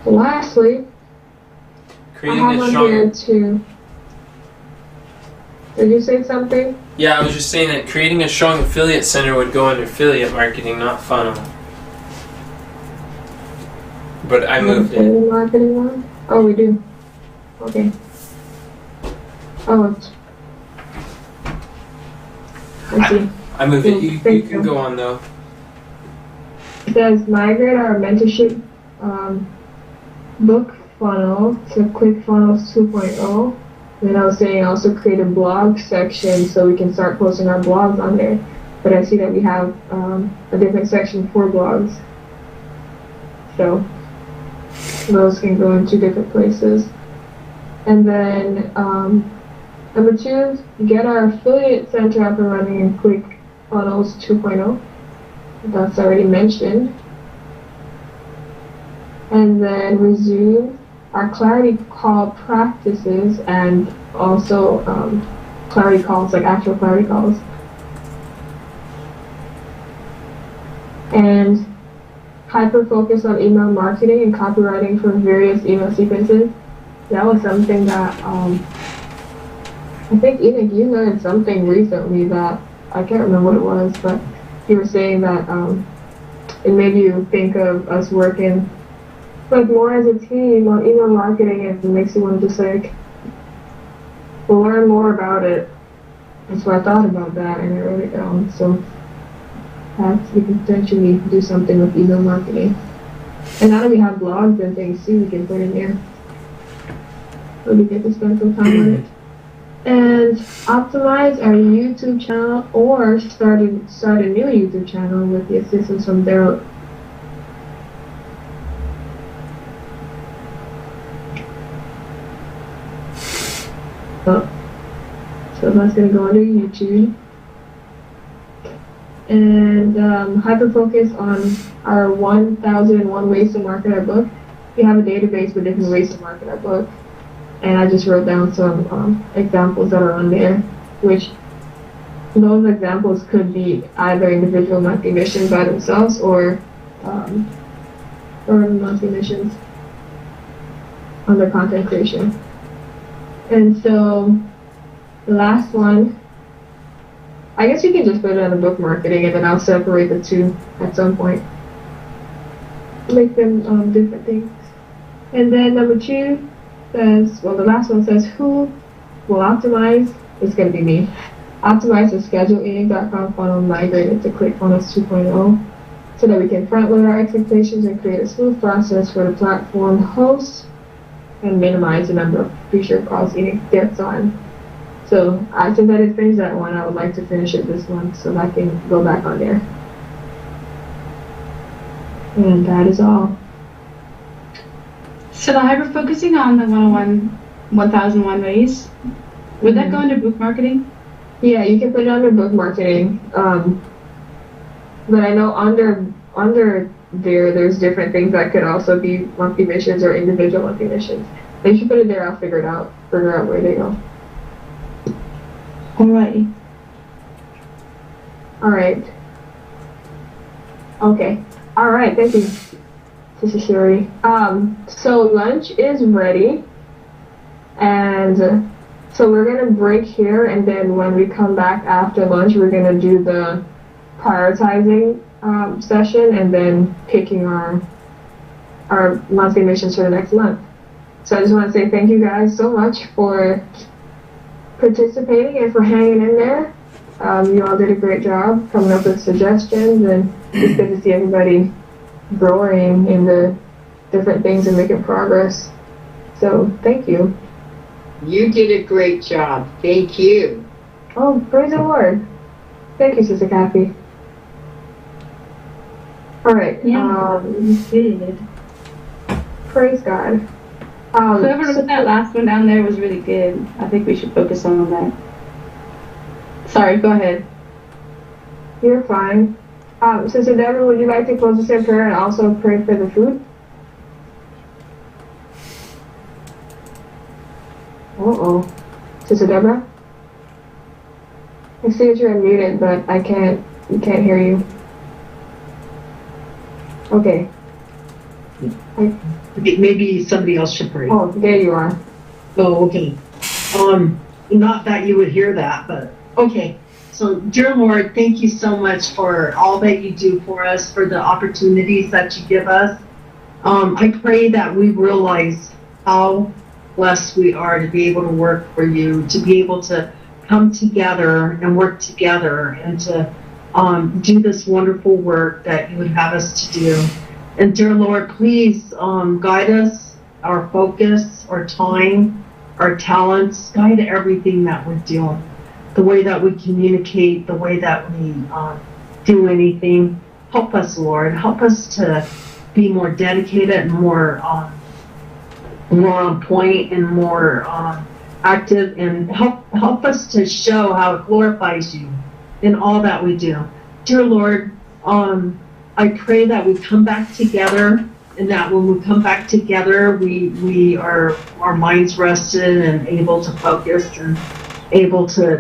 lastly, Creating I have a on strong. here too. Did you say something? Yeah, I was just saying that creating a strong affiliate center would go under affiliate marketing, not funnel. But I moved it. Affiliate marketing one? Oh, we do. Okay. Oh, I see. I moved it. You Thank can you. go on though. It says migrate our mentorship book funnel to ClickFunnels 2.0. And then I was saying also create a blog section so we can start posting our blogs on there. But I see that we have a different section for blogs. So those can go in 2 different places. And then number 2, get our affiliate center up and running in ClickFunnels 2.0. That's already mentioned. And then resume our clarity call practices and also clarity calls, like actual clarity calls. and hyper-focus on email marketing and copywriting for various email sequences. That was something that I think Enoch, you learned something recently that I can't remember what it was, but you were saying that it made you think of us working like more as a team on email marketing, and it makes you want to just like learn more about it. And so I thought about that and I wrote it down. So perhaps we can potentially do something with email marketing. And now that we have blogs and things too, we can put in there. So we get to spend some time on it. And optimize our YouTube channel or start a new YouTube channel with the assistance from Daryl. So that's going to go under YouTube. And hyper-focus on our 1001 ways to market our book. We have a database with different ways to market our book. And I just wrote down some examples that are on there, which those examples could be either individual monthly missions by themselves or monthly missions under content creation. And so the last one, I guess you can just put it under book marketing and then I'll separate the two at some point. Make them different things. And then number 2 says, well, the last one says, who will optimize? It's going to be me. Optimize the ScheduleEnoch.com funnel migrated to ClickFunnels 2.0 so that we can front load our expectations and create a smooth process for the platform hosts and minimize the number of pre-show calls Enoch gets on. So since I did finish that one, I would like to finish it this month so that I can go back on there. And that is all. So the hyper-focusing on the 1001 ways, would that go under book marketing? Yeah, you can put it under book marketing. But I know under there's different things that could also be monthly missions or individual monthly missions. But you should put it there, I'll figure out where they go. Alrighty. Alright. Okay. Alright, thank you. This is Sherry. So lunch is ready, and so we're gonna break here, and then when we come back after lunch, we're gonna do the prioritizing session, and then picking our monthly missions for the next month. So I just want to say thank you guys so much for participating and for hanging in there. You all did a great job coming up with suggestions, and it's good to see everybody growing in the different things and making progress. So thank you. You did a great job. Thank you. Oh, praise the Lord. Thank you, Sister Kathy. All right. Yeah, you did. Praise God. Whoever wrote that last one down there was really good. I think we should focus on that. Sorry, go ahead. You're fine. Sister Deborah, would you like to close us in prayer and also pray for the food? Uh-oh. Sister Deborah? I see that you're unmuted, but we can't hear you. Okay. Maybe somebody else should pray. Oh, there you are. Oh, okay. Not that you would hear that, but okay. So, dear Lord, thank you so much for all that you do for us, for the opportunities that you give us. I pray that we realize how blessed we are to be able to work for you, to be able to come together and work together and to do this wonderful work that you would have us to do. And dear Lord, please guide us, our focus, our time, our talents, guide everything that we're doing. The way that we communicate, the way that we do anything. Help us, Lord. Help us to be more dedicated and more on point and more active, and help us to show how it glorifies you in all that we do. Dear Lord, I pray that we come back together, and that when we come back together, we are our minds rested and able to focus and able to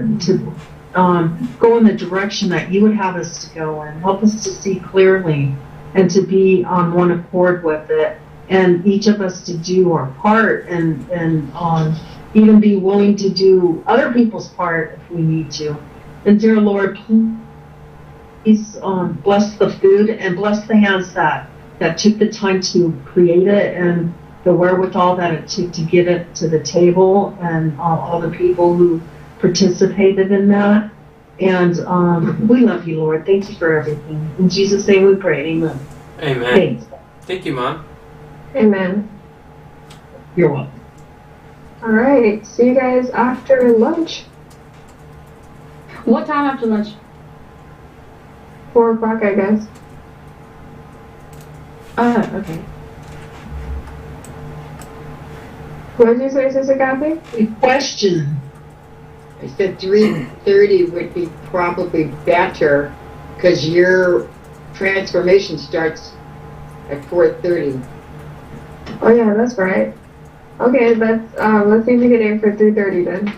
go in the direction that you would have us to go in. Help us to see clearly and to be on one accord with it. And each of us to do our part and even be willing to do other people's part if we need to. And dear Lord, please bless the food and bless the hands that took the time to create it and the wherewithal that it took to get it to the table, and all the people who participated in that. And we love you, Lord. Thank you for everything. In Jesus' name we pray. Amen. Amen. Thanks. Thank you, Mom. Amen. You're welcome. All right. See you guys after lunch. What time after lunch? 4 o'clock, I guess. Okay. What did you say, Sister Kathy? Question. I said 3:30 would be probably better because your transformation starts at 4:30. Oh yeah, that's right. Okay, let's see if we can aim for 3:30 then.